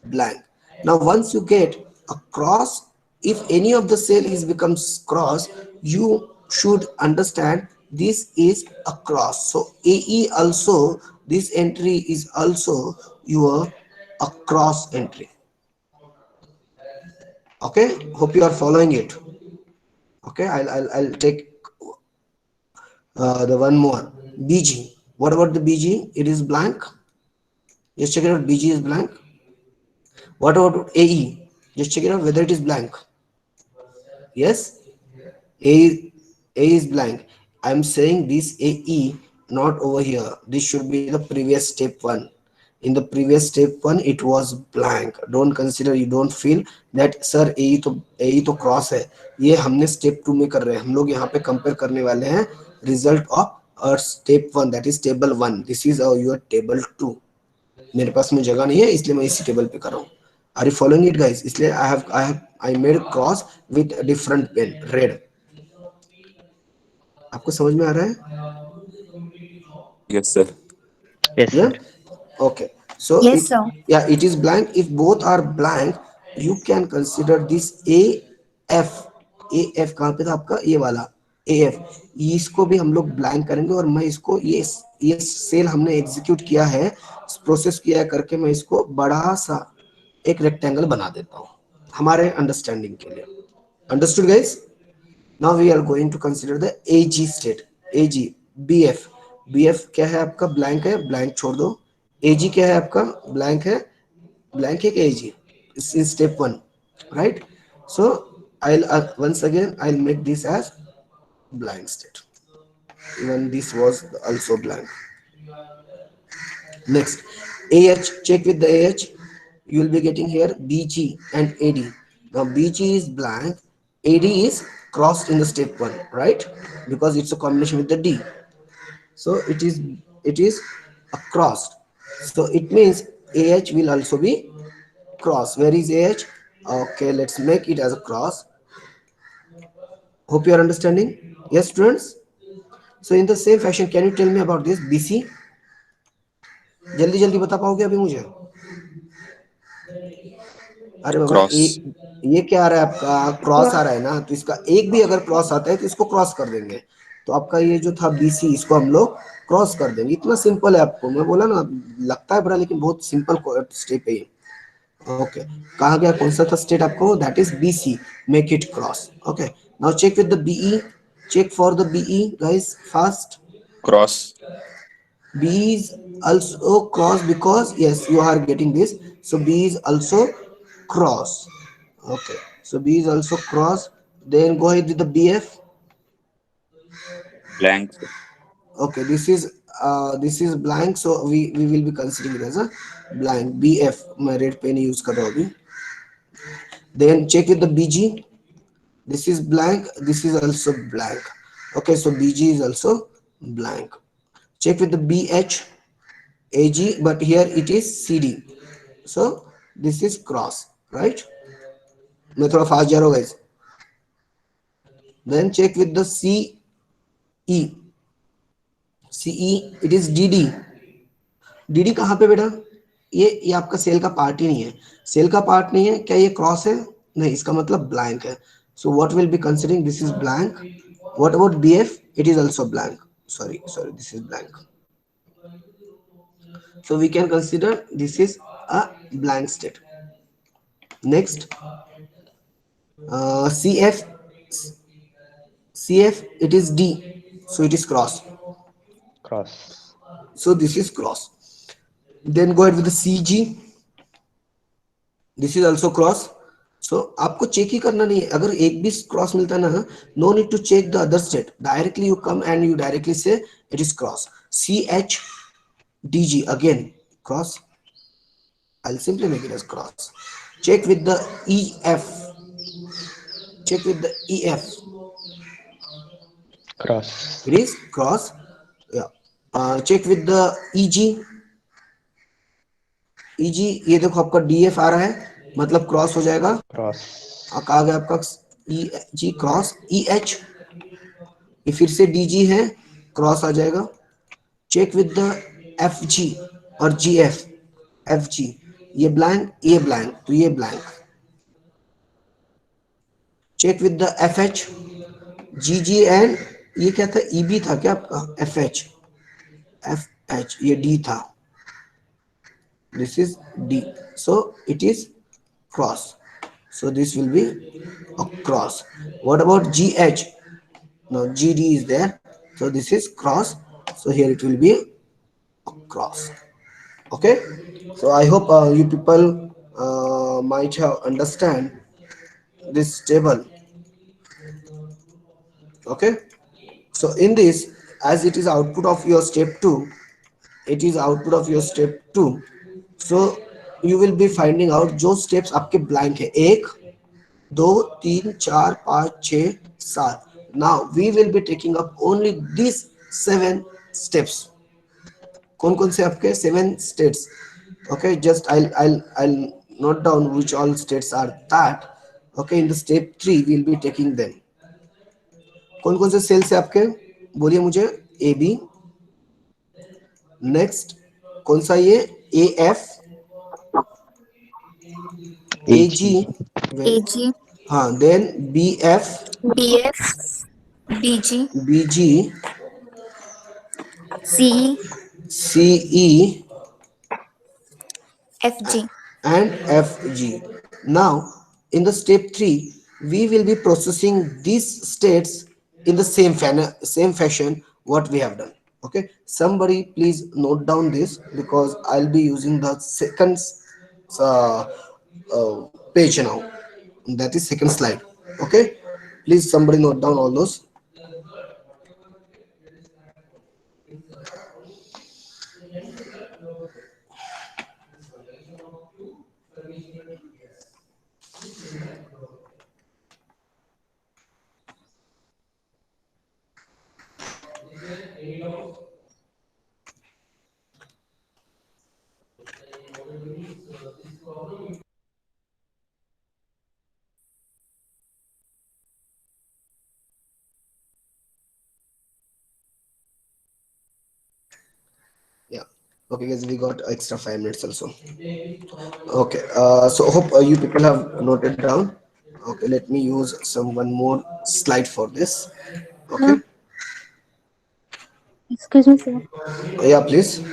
blank. Now once you get a cross, if any of the cell is becomes cross, you should understand this is a cross. So AE also, this entry is also your a cross entry. Okay, hope you are following it. Okay, I'll take the one more, BG. What about the BG? It is blank. Just check it out, BG is blank. What about AE? Just check it out whether it is blank. Yes, A is blank. I'm saying this AE, not over here. This should be the previous step 1. In the previous step 1 it was blank. Don't consider, you don't feel that sir AE तो cross है, ये हमने step 2 में कर रहे हैं, हम लोग यहाँ पे कंपेयर करने वाले हैं रिजल्ट ऑफ और step 1, that is table 1, this is your table 2। मेरे पास में जगह नहीं है इसलिए मैं इसी टेबल पे कर रहा हूँ। Are you following it guys? इसलिए I made cross with different pen red. आपको समझ में आ रहा है? Yes, sir. Yes, Yeah, sir. okay, so Yes, it, sir. yeah, it is blank. If both are blank you can consider this AF। AF कहाँ पे था आपका? ये वाला AF, इसको भी हम लोग ब्लैंक करेंगे और मैं इसको ये सेल हमने एग्जीक्यूट किया है, प्रोसेस किया है करके मैं इसको बड़ा सा एक रेक्टेंगल बना देता हूँ हमारे अंडरस्टैंडिंग के लिए। Understood guys? Now we are going to consider the AG state. AG BF, BF क्या है आपका? ब्लैंक है, ब्लैंक छोड़ दो। AG क्या है आपका? ब्लैंक है, ब्लैंक है कि AG in step 1, right? So I'll once again I'll make this as blank state, even this was also blank. Next, AH, check with the AH, you will be getting here BG and AD. Now BG is blank, AD is crossed in the step 1, right? Because it's a combination with the D, so it is a crossed, so it means AH will also be cross. Where is AH? Okay, let's make it as a cross. Hope you are understanding. Yes students, so in the same fashion can you tell me about this BC? जल्दी जल्दी बता पाओगे अभी मुझे? अरे बाबा Cross. ये क्या आ रहा है आपका? क्रॉस आ Cross. रहा है ना, तो इसका एक भी अगर क्रॉस आता है तो इसको क्रॉस कर देंगे। तो आपका ये जो था BC, इसको हम लोग क्रॉस कर देंगे। इतना सिंपल है, आपको मैं बोला ना, लगता है बड़ा लेकिन बहुत सिंपल स्टेप है ये। ओके, कहा गया कौन सा था स्टेट आपको, that is BC, make it cross. Okay, now check with the BE, check for the BE guys fast. Cross. B is also cross because yes, you are getting this. So B is also cross. Okay, so B is also cross. Then go ahead with the BF. Blank. Okay, this is blank, so we will be considering it as a blank. BF मैं red pen use कर रहा हूँ अभी. Then check with the BG. This is blank. This is also blank. Okay, so BG is also blank. Check with the BH. AG, but here it is CD. So this is cross, right? मैं थोड़ा fast जा रहा हूँ guys. Then check with the CE. CE, it is DD. DD कहाँ पे बेटा? ये आपका सेल का पार्ट ही नहीं है. सेल का पार्ट नहीं है, क्या ये क्रॉस है? नहीं, इसका मतलब ब्लैंक है. So what will be considering, this is blank. What about BF? It is also blank. Sorry, this is blank. So we can consider this is a blank state. Next, CF, it is D, so it is cross. Cross. So this is cross. Then go ahead with the CG. This is also cross. So आपको check ही करना नहीं है, अगर एक भी cross मिलता है ना, no need to check the other state. Directly you come and you directly say it is cross. CH, DG again cross. I'll simply make it as cross. Check with the EF. Check with the EF. Cross. It is cross. Yeah. Check with the EG. EG, ये देखो आपका DF आ रहा है, मतलब cross हो जाएगा. Cross. कहा गया आपका EG क्रॉस. EH, ये फिर से DG है, क्रॉस आ जाएगा. चेक विद द FG और GF. FG, ये ब्लैंक, ये ब्लैंक, तो ये blank. Check with the FH, GG and ये क्या था, EB था क्या आपका? FH, FH, ये D था. This is D, so it is cross. So this will be a cross. What about GH? Now GD is there, so this is cross. So here it will be a cross. Okay, so I hope you people might have understand this table. Okay, so in this, as it is output of your step 2, it is output of your step 2. So you will be finding out जो steps आपके blank है, 1 2 3 4 5 6 7. Now we will be taking up only these 7 steps. कौन कौन से आपके 7 states? Okay, just I'll note down which all states are that. Okay, in the step 3 we'll be taking them. कौन कौन से सेल्स है आपके, बोलिए मुझे. AB, नेक्स्ट कौन सा ये, AF, AG, AG, हाँ, then BF, BF, BG, BG, CE, CE FG. and FG. Now in the step 3 we will be processing these states in the same fashion what we have done. Okay, somebody please note down this, because I'll be using the second uh, page now, that is second slide. Okay, please somebody note down all those. Yeah, okay guys, we got extra 5 minutes also. Okay, so hope you people have noted down. Okay, let me use some one more slide for this. Okay, Excuse me, sir. Yeah, please.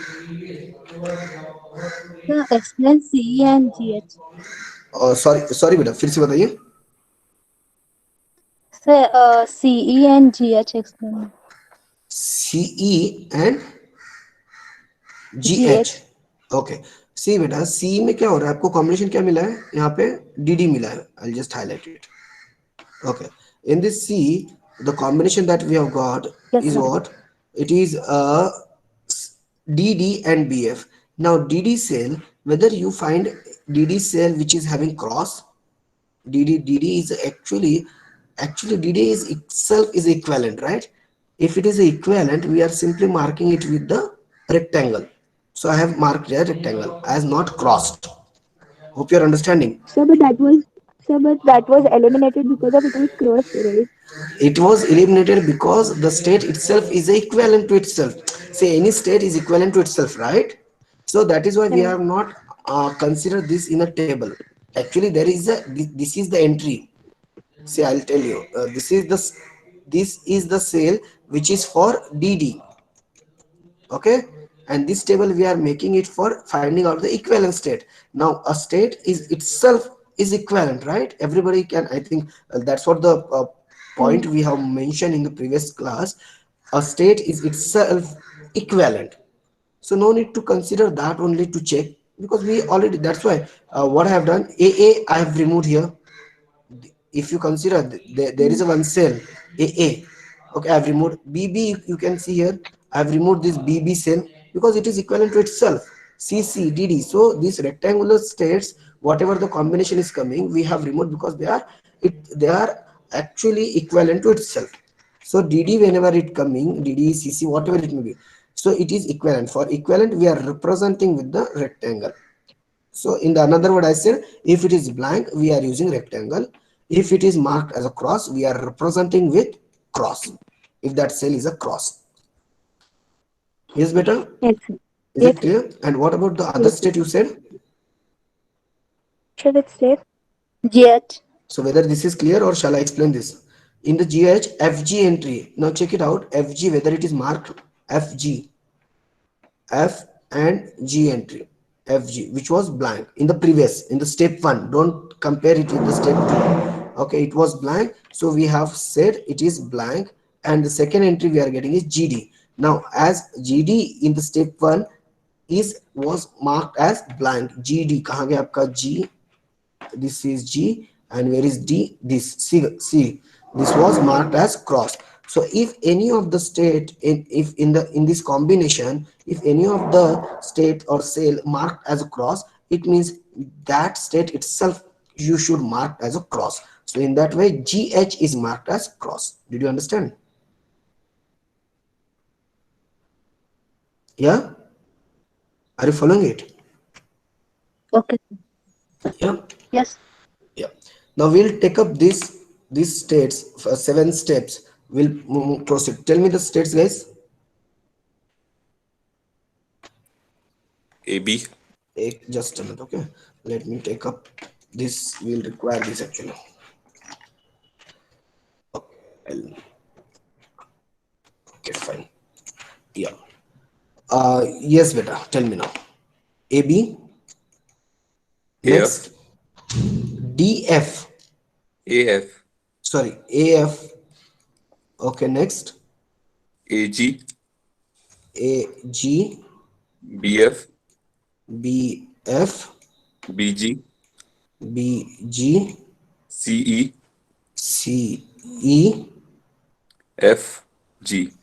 Sir, explain CE and GH. Sorry बेटा, फिर से बताइए. Sir, CE and GH explain. CE and GH. GH. Okay. See बेटा, C में क्या हो रहा है, आपको कॉम्बिनेशन क्या मिला है यहाँ पे, डी मिला है. I just highlight it. Okay. In this C, the combination that we have got Yes, is sir. what? It is DD and BF. Now DD cell, whether you find DD cell which is having cross, DD is actually DD is itself is equivalent, right? If it is equivalent, we are simply marking it with the rectangle. So I have marked a rectangle as not crossed. Hope you're understanding. Sir, but that was eliminated because of it was crossed, right? It was eliminated because the state itself is equivalent to itself. Say any state is equivalent to itself, right? So that is why we Right. have not considered this in a table. Actually, there is a this is the entry. See, I'll tell you. This is the cell which is for DD. Okay, and this table we are making it for finding out the equivalent state. Now a state is itself is equivalent, right? Everybody can, I think that's what the point Right. we have mentioned in the previous class. A state is itself equivalent, so no need to consider that only to check, because we already, that's why what I have done, AA I have removed here. If you consider there is a one cell AA. Okay, I've removed BB. You can see here I've removed this BB cell because it is equivalent to itself. CC DD. So these rectangular states, whatever the combination is coming, we have removed because they are actually equivalent to itself. So DD, whenever it coming, DD CC, whatever it may be, so it is equivalent. For equivalent, we are representing with the rectangle. So in the another word, I said, if it is blank, we are using rectangle. If it is marked as a cross, we are representing with cross. If that cell is a cross. Yes, better? Yes, sir. Is Yes, it sir. clear? And what about the other Yes, sir. state you said? Shall it state? GH. So whether this is clear or shall I explain this? In the GH, FG entry. Now check it out. FG, whether it is marked FG, F and G entry. FG, which was blank in the previous, in the step 1. Don't compare it with the step 2. Okay, it was blank. So we have said it is blank. And the second entry we are getting is GD. Now as GD in the step 1 was marked as blank. GD, kahan gaya aapka G? This is G, and where is D? This C. This was marked as cross. So if any of the state in this combination, if any of the state or cell marked as a cross, it means that state itself you should mark as a cross. So in that way, GH is marked as cross. Did you understand? Yeah, are you following it? Okay. Yeah. Yes. Yeah. Now we'll take up these states for 7 steps. We'll proceed. Tell me the states, guys. AB. Just a minute, okay. Let me take up this. We'll require this actually. Okay, okay, fine. Yeah. Yes, beta. Tell me now. AB. Next, DF. AF. Sorry, AF. Okay, next, AG. AG, BF. BF, BG. BG, CE. CE, FG.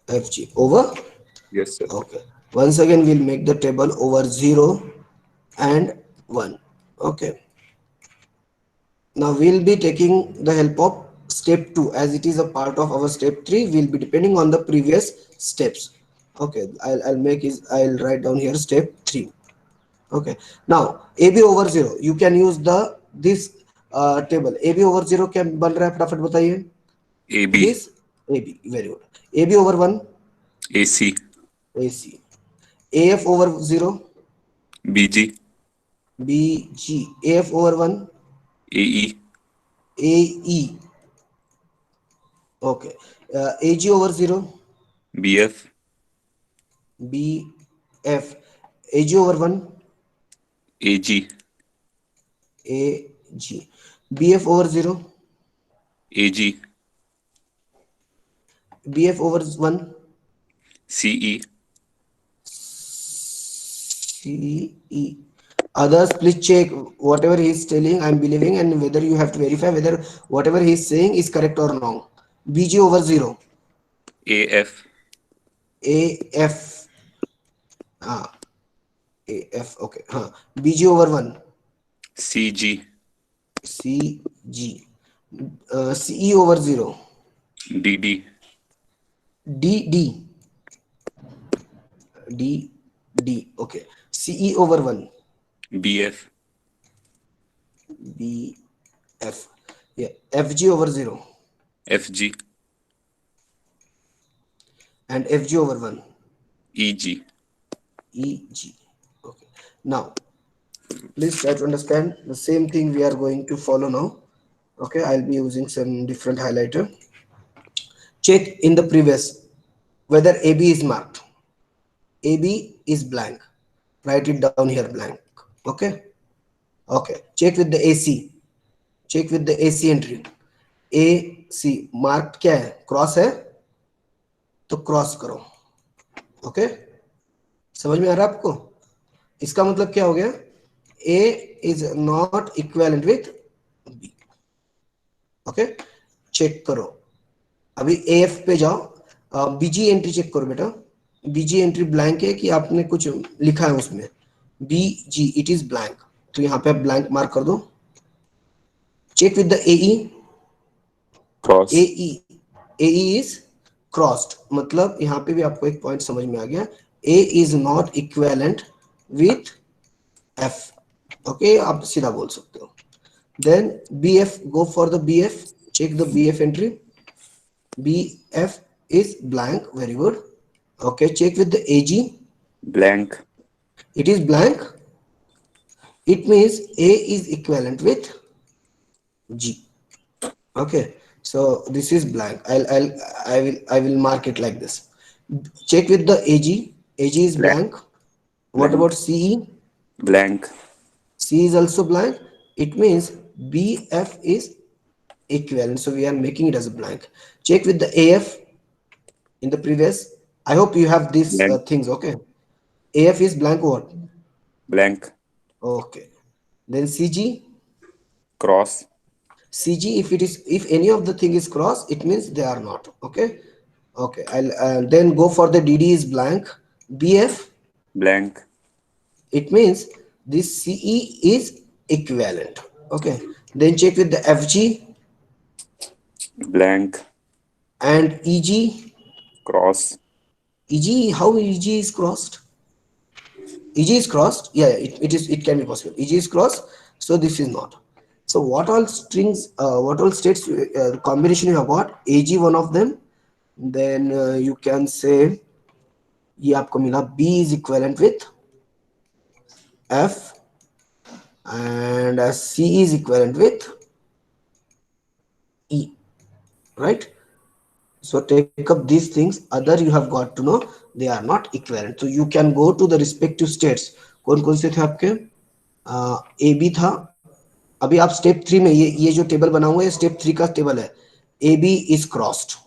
FG. Over. Yes, sir. Okay. Once again, we'll make the table over 0 and 1. Okay. Now we'll be taking the help of step 2 as it is a part of our step 3. We'll be depending on the previous steps. Okay. I'll write down here step 3. Okay. Now AB over 0. You can use this table. AB over 0 क्या बन रहा है फटाफट बताइए. AB. This AB. Very good. AB over 1. AC. AC. AF over 0. BG. BG. AF over 1. AE. AE. Okay. AG over 0. BF. BF, AG over 1, AG, AG, BF over 0, AG, BF over 1, CE, CE. Others, please check whatever he is telling, I am believing, and whether you have to verify whether whatever he is saying is correct or wrong. BG over 0, AF, AF, AF, okay. BG over 1, CG, CG, CE over 0, DD, DD, DD, okay. CE over 1, BF, BF, yeah. FG over 0, FG, and FG over 1, EG, EG, okay. Now, please try to understand the same thing we are going to follow now. Okay, I'll be using some different highlighter. Check in the previous whether AB is marked. AB is blank. Write it down here blank. Okay. Okay. Check with the AC. Check with the AC entry. AC marked क्या है? Cross है? तो cross करो. Okay, समझ में आ रहा है आपको? इसका मतलब क्या हो गया? A is not equivalent with B. Okay, check करो. अभी AF पे जाओ, BG एंट्री चेक करो बेटा. BG एंट्री ब्लैंक है कि आपने कुछ लिखा है उसमें? BG इट इज ब्लैंक, तो यहाँ पे आप ब्लैंक मार्क कर दो. Check with the AE. cross, AE इज क्रॉस्ड, मतलब यहाँ पे भी आपको एक पॉइंट समझ में आ गया. A is not equivalent with F. Okay, आप सीधा बोल सकते हो. Then BF, go for the BF. Check the BF entry. BF is blank. Very good. Okay, check with the AG. blank, It is blank. It means A is equivalent with G. Okay, so this is blank. I will mark it like this. Check with the AG. AG is Blank. blank. What Blank. about CE? blank, C is also blank. It means BF is equivalent. So we are making it as a blank. Check with the AF in the previous. I hope you have these Blank. things. Okay. AF is blank what? blank, Okay. Then CG. cross, CG, if any of the thing is cross, it means they are not. Okay. Okay. I'll then go for the DD is blank. BF, blank, it means this CE is equivalent. Okay. Then check with the FG blank, and EG. cross, EG, how EG is crossed? EG is crossed. Yeah, it can be possible. EG is crossed. So this is not. So what all strings, what all states combination you have got? AG one of them. Then you can say ये आपको मिला B is equivalent with F and C is equivalent with E, right? So take up these things. Other you have got to know they are not equivalent. So you can go to the respective states. कौन कौन से थे आपके? AB था. अभी आप step 3 में ये जो टेबल बना हुआ है स्टेप 3 का टेबल है. AB is crossed.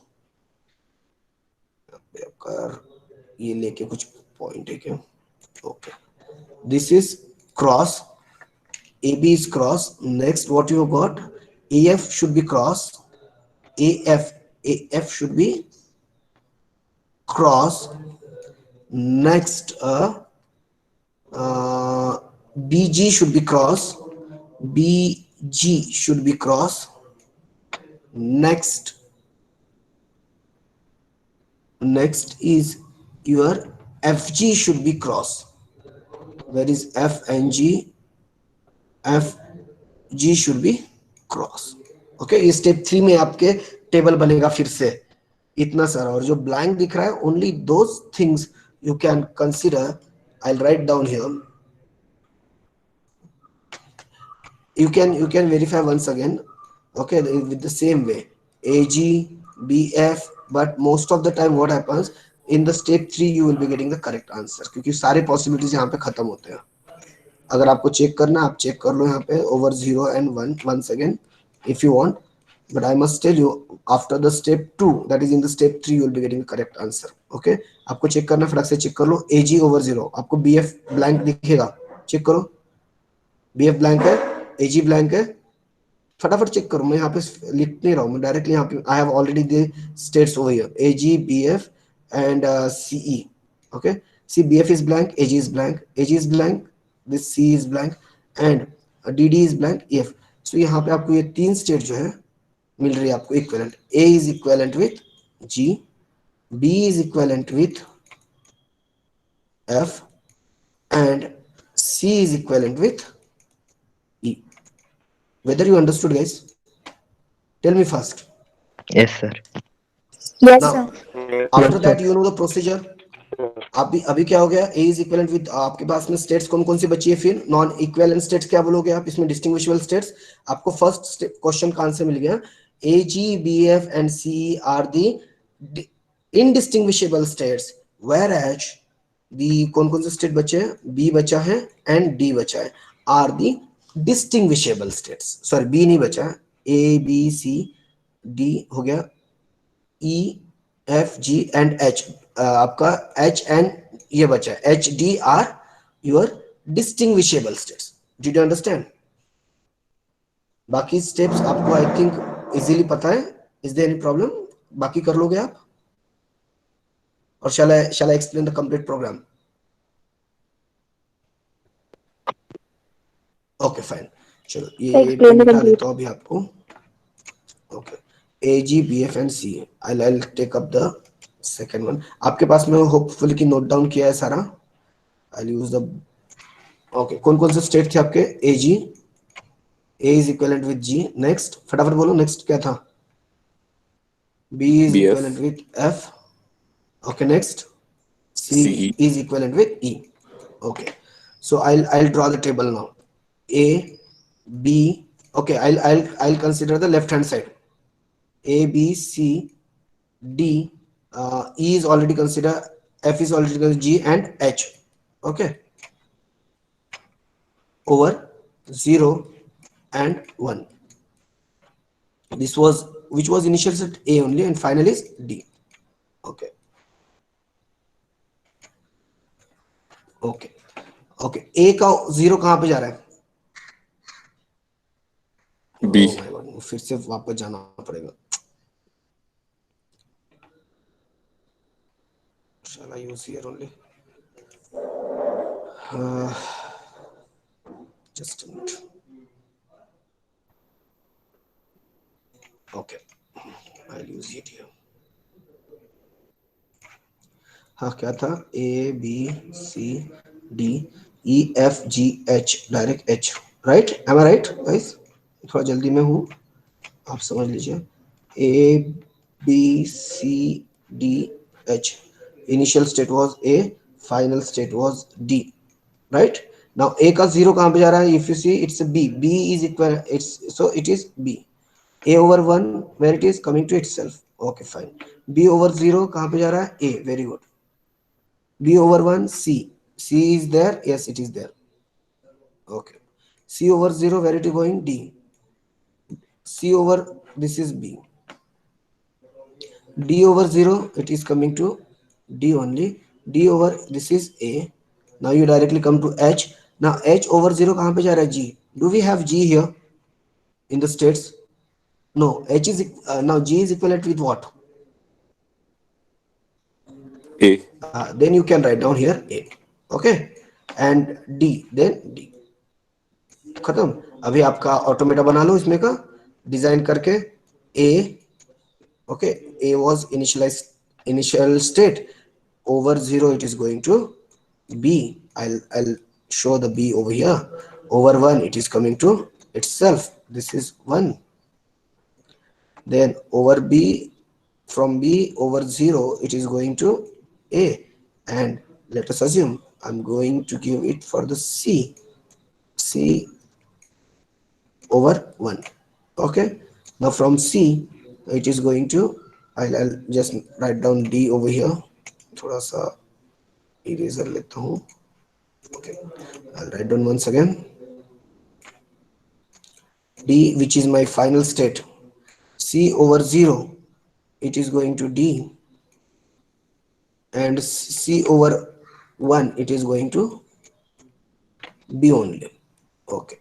ये लेके कुछ पॉइंट है क्या? Okay. This is cross. AB is cross. Next, what you have got? AF should be cross. AF should be cross. Next, BG should be cross. BG should be cross. Next is your FG should be cross. Where is F and G? FG should be cross. Okay, ये step 3 में आपके table बनेगा फिर से इतना सारा. और जो ब्लैंक दिख रहा है only those things you can consider. I'll write down here. You can verify once again. Okay, with the same way AG, BF, but most of the time what happens, in the step 3 you will be getting the correct answer, क्योंकि सारे possibilities यहाँ पे खत्म होते हैं। अगर आपको check करना आप चेक कर लो यहाँ पे over 0 and 1 once again if you want, but I must tell you after the step 2, that is in the step 3 you will be getting the correct answer. Okay, आपको चेक करना, फटाक से check कर लो। AG over 0 आपको BF blank दिखेगा, check करो। BF blank है, AG blank है, फटाफट चेक करो। मैं यहाँ पे लिख नहीं रहा हूँ, मैं डायरेक्टली यहाँ पे I have already the states over here AG BF and CE. Okay, see BF is blank, AG is blank, AG is blank, this C is blank and DD is blank, EF. So यहाँ पे आपको ये तीन state जो है मिल रही है आपको equivalent. A is equivalent with G, B is equivalent with F and C is equivalent with E. Whether you understood, guys? Tell me first. Yes, sir. Yes, Now, sir. after that you know the procedure. अभी क्या हो गया, A is equivalent with आपके पास में states कौन कौन सी बची है, फिर नॉन इक्विवेलेंट स्टेट्स क्या बोलोगे आप इसमें, डिस्टिंग्विशेबल स्टेट्स। आपको फर्स्ट क्वेश्चन का आंसर मिल गया, AG BF and CE are the indistinguishable states, whereas the कौन कौन से स्टेट बचे हैं, B बचा है and D बचा है, are the distinguishable states। Sorry B नहीं बचा, A B C D हो गया, E F G and H आपका H and ये बचा है H D are your distinguishable states. Did you understand? बाकी स्टेप्स आपको आई थिंक इजीली पता है। Is there any problem? बाकी कर लोगे आप, और shall I explain the complete program? Okay, fine. चलो ये Explain the मिटा complete. देता हूँ अभी आपको। Okay, AG BF and C. I'll take up the second one. आपके पास में होपफुली की नोट डाउन किया है सारा। I'll use the okay, कौन कौन से स्टेट थे आपके, AG, A is equivalent with G, next फटाफट बोलो नेक्स्ट क्या था, B is BF. equivalent with F, okay, next C CE. is equivalent with E. Okay, so I'll draw the table now. A B, okay, I'll consider the left hand side, A B C D, E is already considered, F is already considered, G and H. Okay, over 0 and 1. This was, which was initial set A only and final is D. Okay, okay, okay. A का 0 कहाँ पे जा रहा है, B. Oh my God, फिर से वापस जाना पड़ेगा। Shall I use here only? Just a minute. Okay, I'll use it here. हाँ क्या था, A B C D E F G H, direct H, right? Am I right, guys? थोड़ा जल्दी में हूँ, आप समझ लीजिए। A B C D H, initial state was A, final state was D, right? Now A का 0 कहाँ पे जा रहा है, if you see it's a B, B is equal, it's so it is B. A over 1 where it is coming to itself, okay fine. B over 0 कहाँ पे जा रहा है, A, very good. B over 1 C, C is there, yes it is there, okay. C over 0 where it is going, D. C over this is B, D over 0 it is coming to D only, D over this is A. Now you directly come to H. Now H over 0 कहाँ पे जा रहा है, G. Do we have G here in the states? No, H is now G is equivalent with what? A. Then you can write down here A, okay, and D, then D. खत्म। अभी आपका automata बना लो इसमें का design करके। A, okay, A was initial state, over 0 it is going to B. I'll show the B over here. Over 1 it is coming to itself, this is 1. Then over B, from B over 0 it is going to A, and let us assume I'm going to give it for the C over 1. Okay, now from C it is going to, I'll just write down D over here, थोड़ा सा eraser लेता हूँ. Okay, I'll write down once again. D, which is my final state, C over 0, it is going to D, and C over 1, it is going to B only. Okay.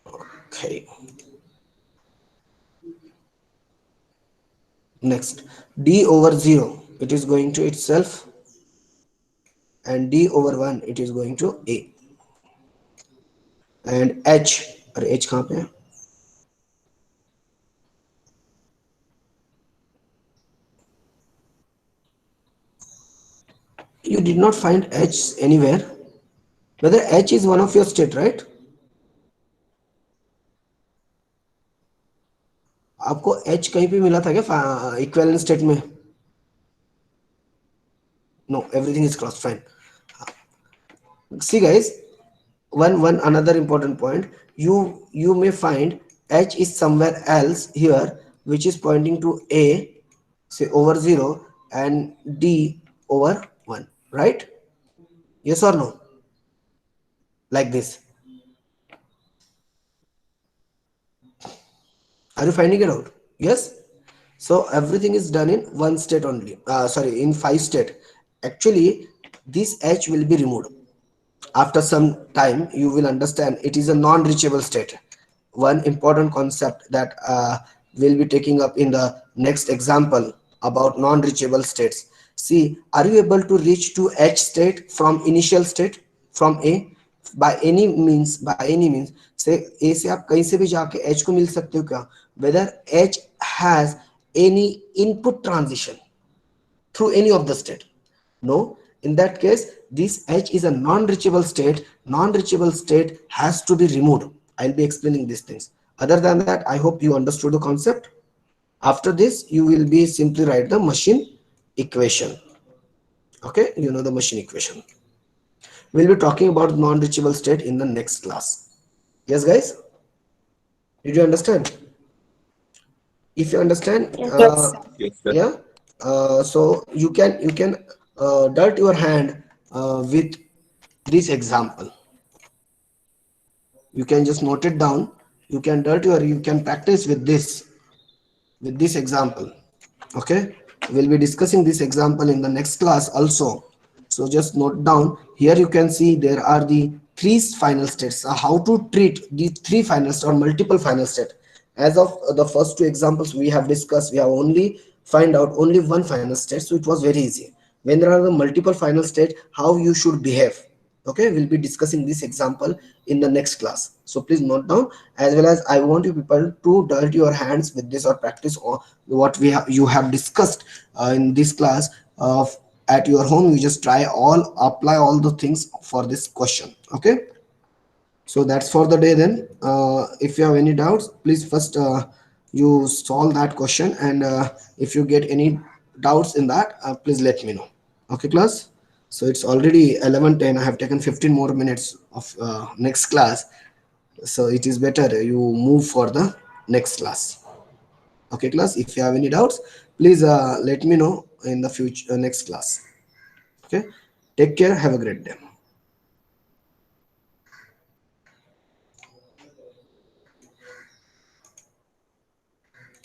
Okay. Next, D over 0, it is going to itself, and D over 1, it is going to A. And H, अरे H कहाँ पे है? You did not find H anywhere. Whether H is one of your state, right? आपको H कहीं पे मिला था क्या इक्विवेलेंट स्टेट में? No, everything is crossed. Fine. See, guys, one another important point. You may find H is somewhere else here, which is pointing to A, say over 0, and D over 1, right? Yes or no? Like this. Are you finding it out? Yes. So everything is done in one state only. Sorry, in 5 state. Actually, this H will be removed. After some time, you will understand it is a non-reachable state. One important concept that we'll be taking up in the next example about non-reachable states. See, are you able to reach to H state from initial state, from A? By any means, say A से आप कहीं से भी जाके H को मिल सकते हो क्या? Whether H has any input transition through any of the state? No. In that case, this H is a non-reachable state. Non-reachable state has to be removed. I'll be explaining these things. Other than that, I hope you understood the concept. After this, you will be simply write the machine equation. Okay, you know the machine equation. We'll be talking about non-reachable state in the next class. Yes, guys? Did you understand? If you understand, Yes. Yes, sir. yeah. So you can dirt your hand with this example. You can just note it down. You can you can practice with this example. Okay, we'll be discussing this example in the next class also. So just note down here. You can see there are the 3 final states. How to treat these 3 final states or multiple final state. As of the first 2 examples we have discussed, we have only find out only one final state, so it was very easy. When there are the multiple final state, how you should behave. Okay, we'll be discussing this example in the next class, so please note down. As well as I want you people to dirt your hands with this or practice or what you have discussed in this class of at your home. You just apply all the things for this question. Okay, so that's for the day then. If you have any doubts, please first you solve that question, and if you get any doubts in that, please let me know. Okay, class. So it's already 11:10. I have taken 15 more minutes of next class, so it is better you move for the next class. Okay, class. If you have any doubts, please let me know in the future next class. Okay, take care. Have a great day.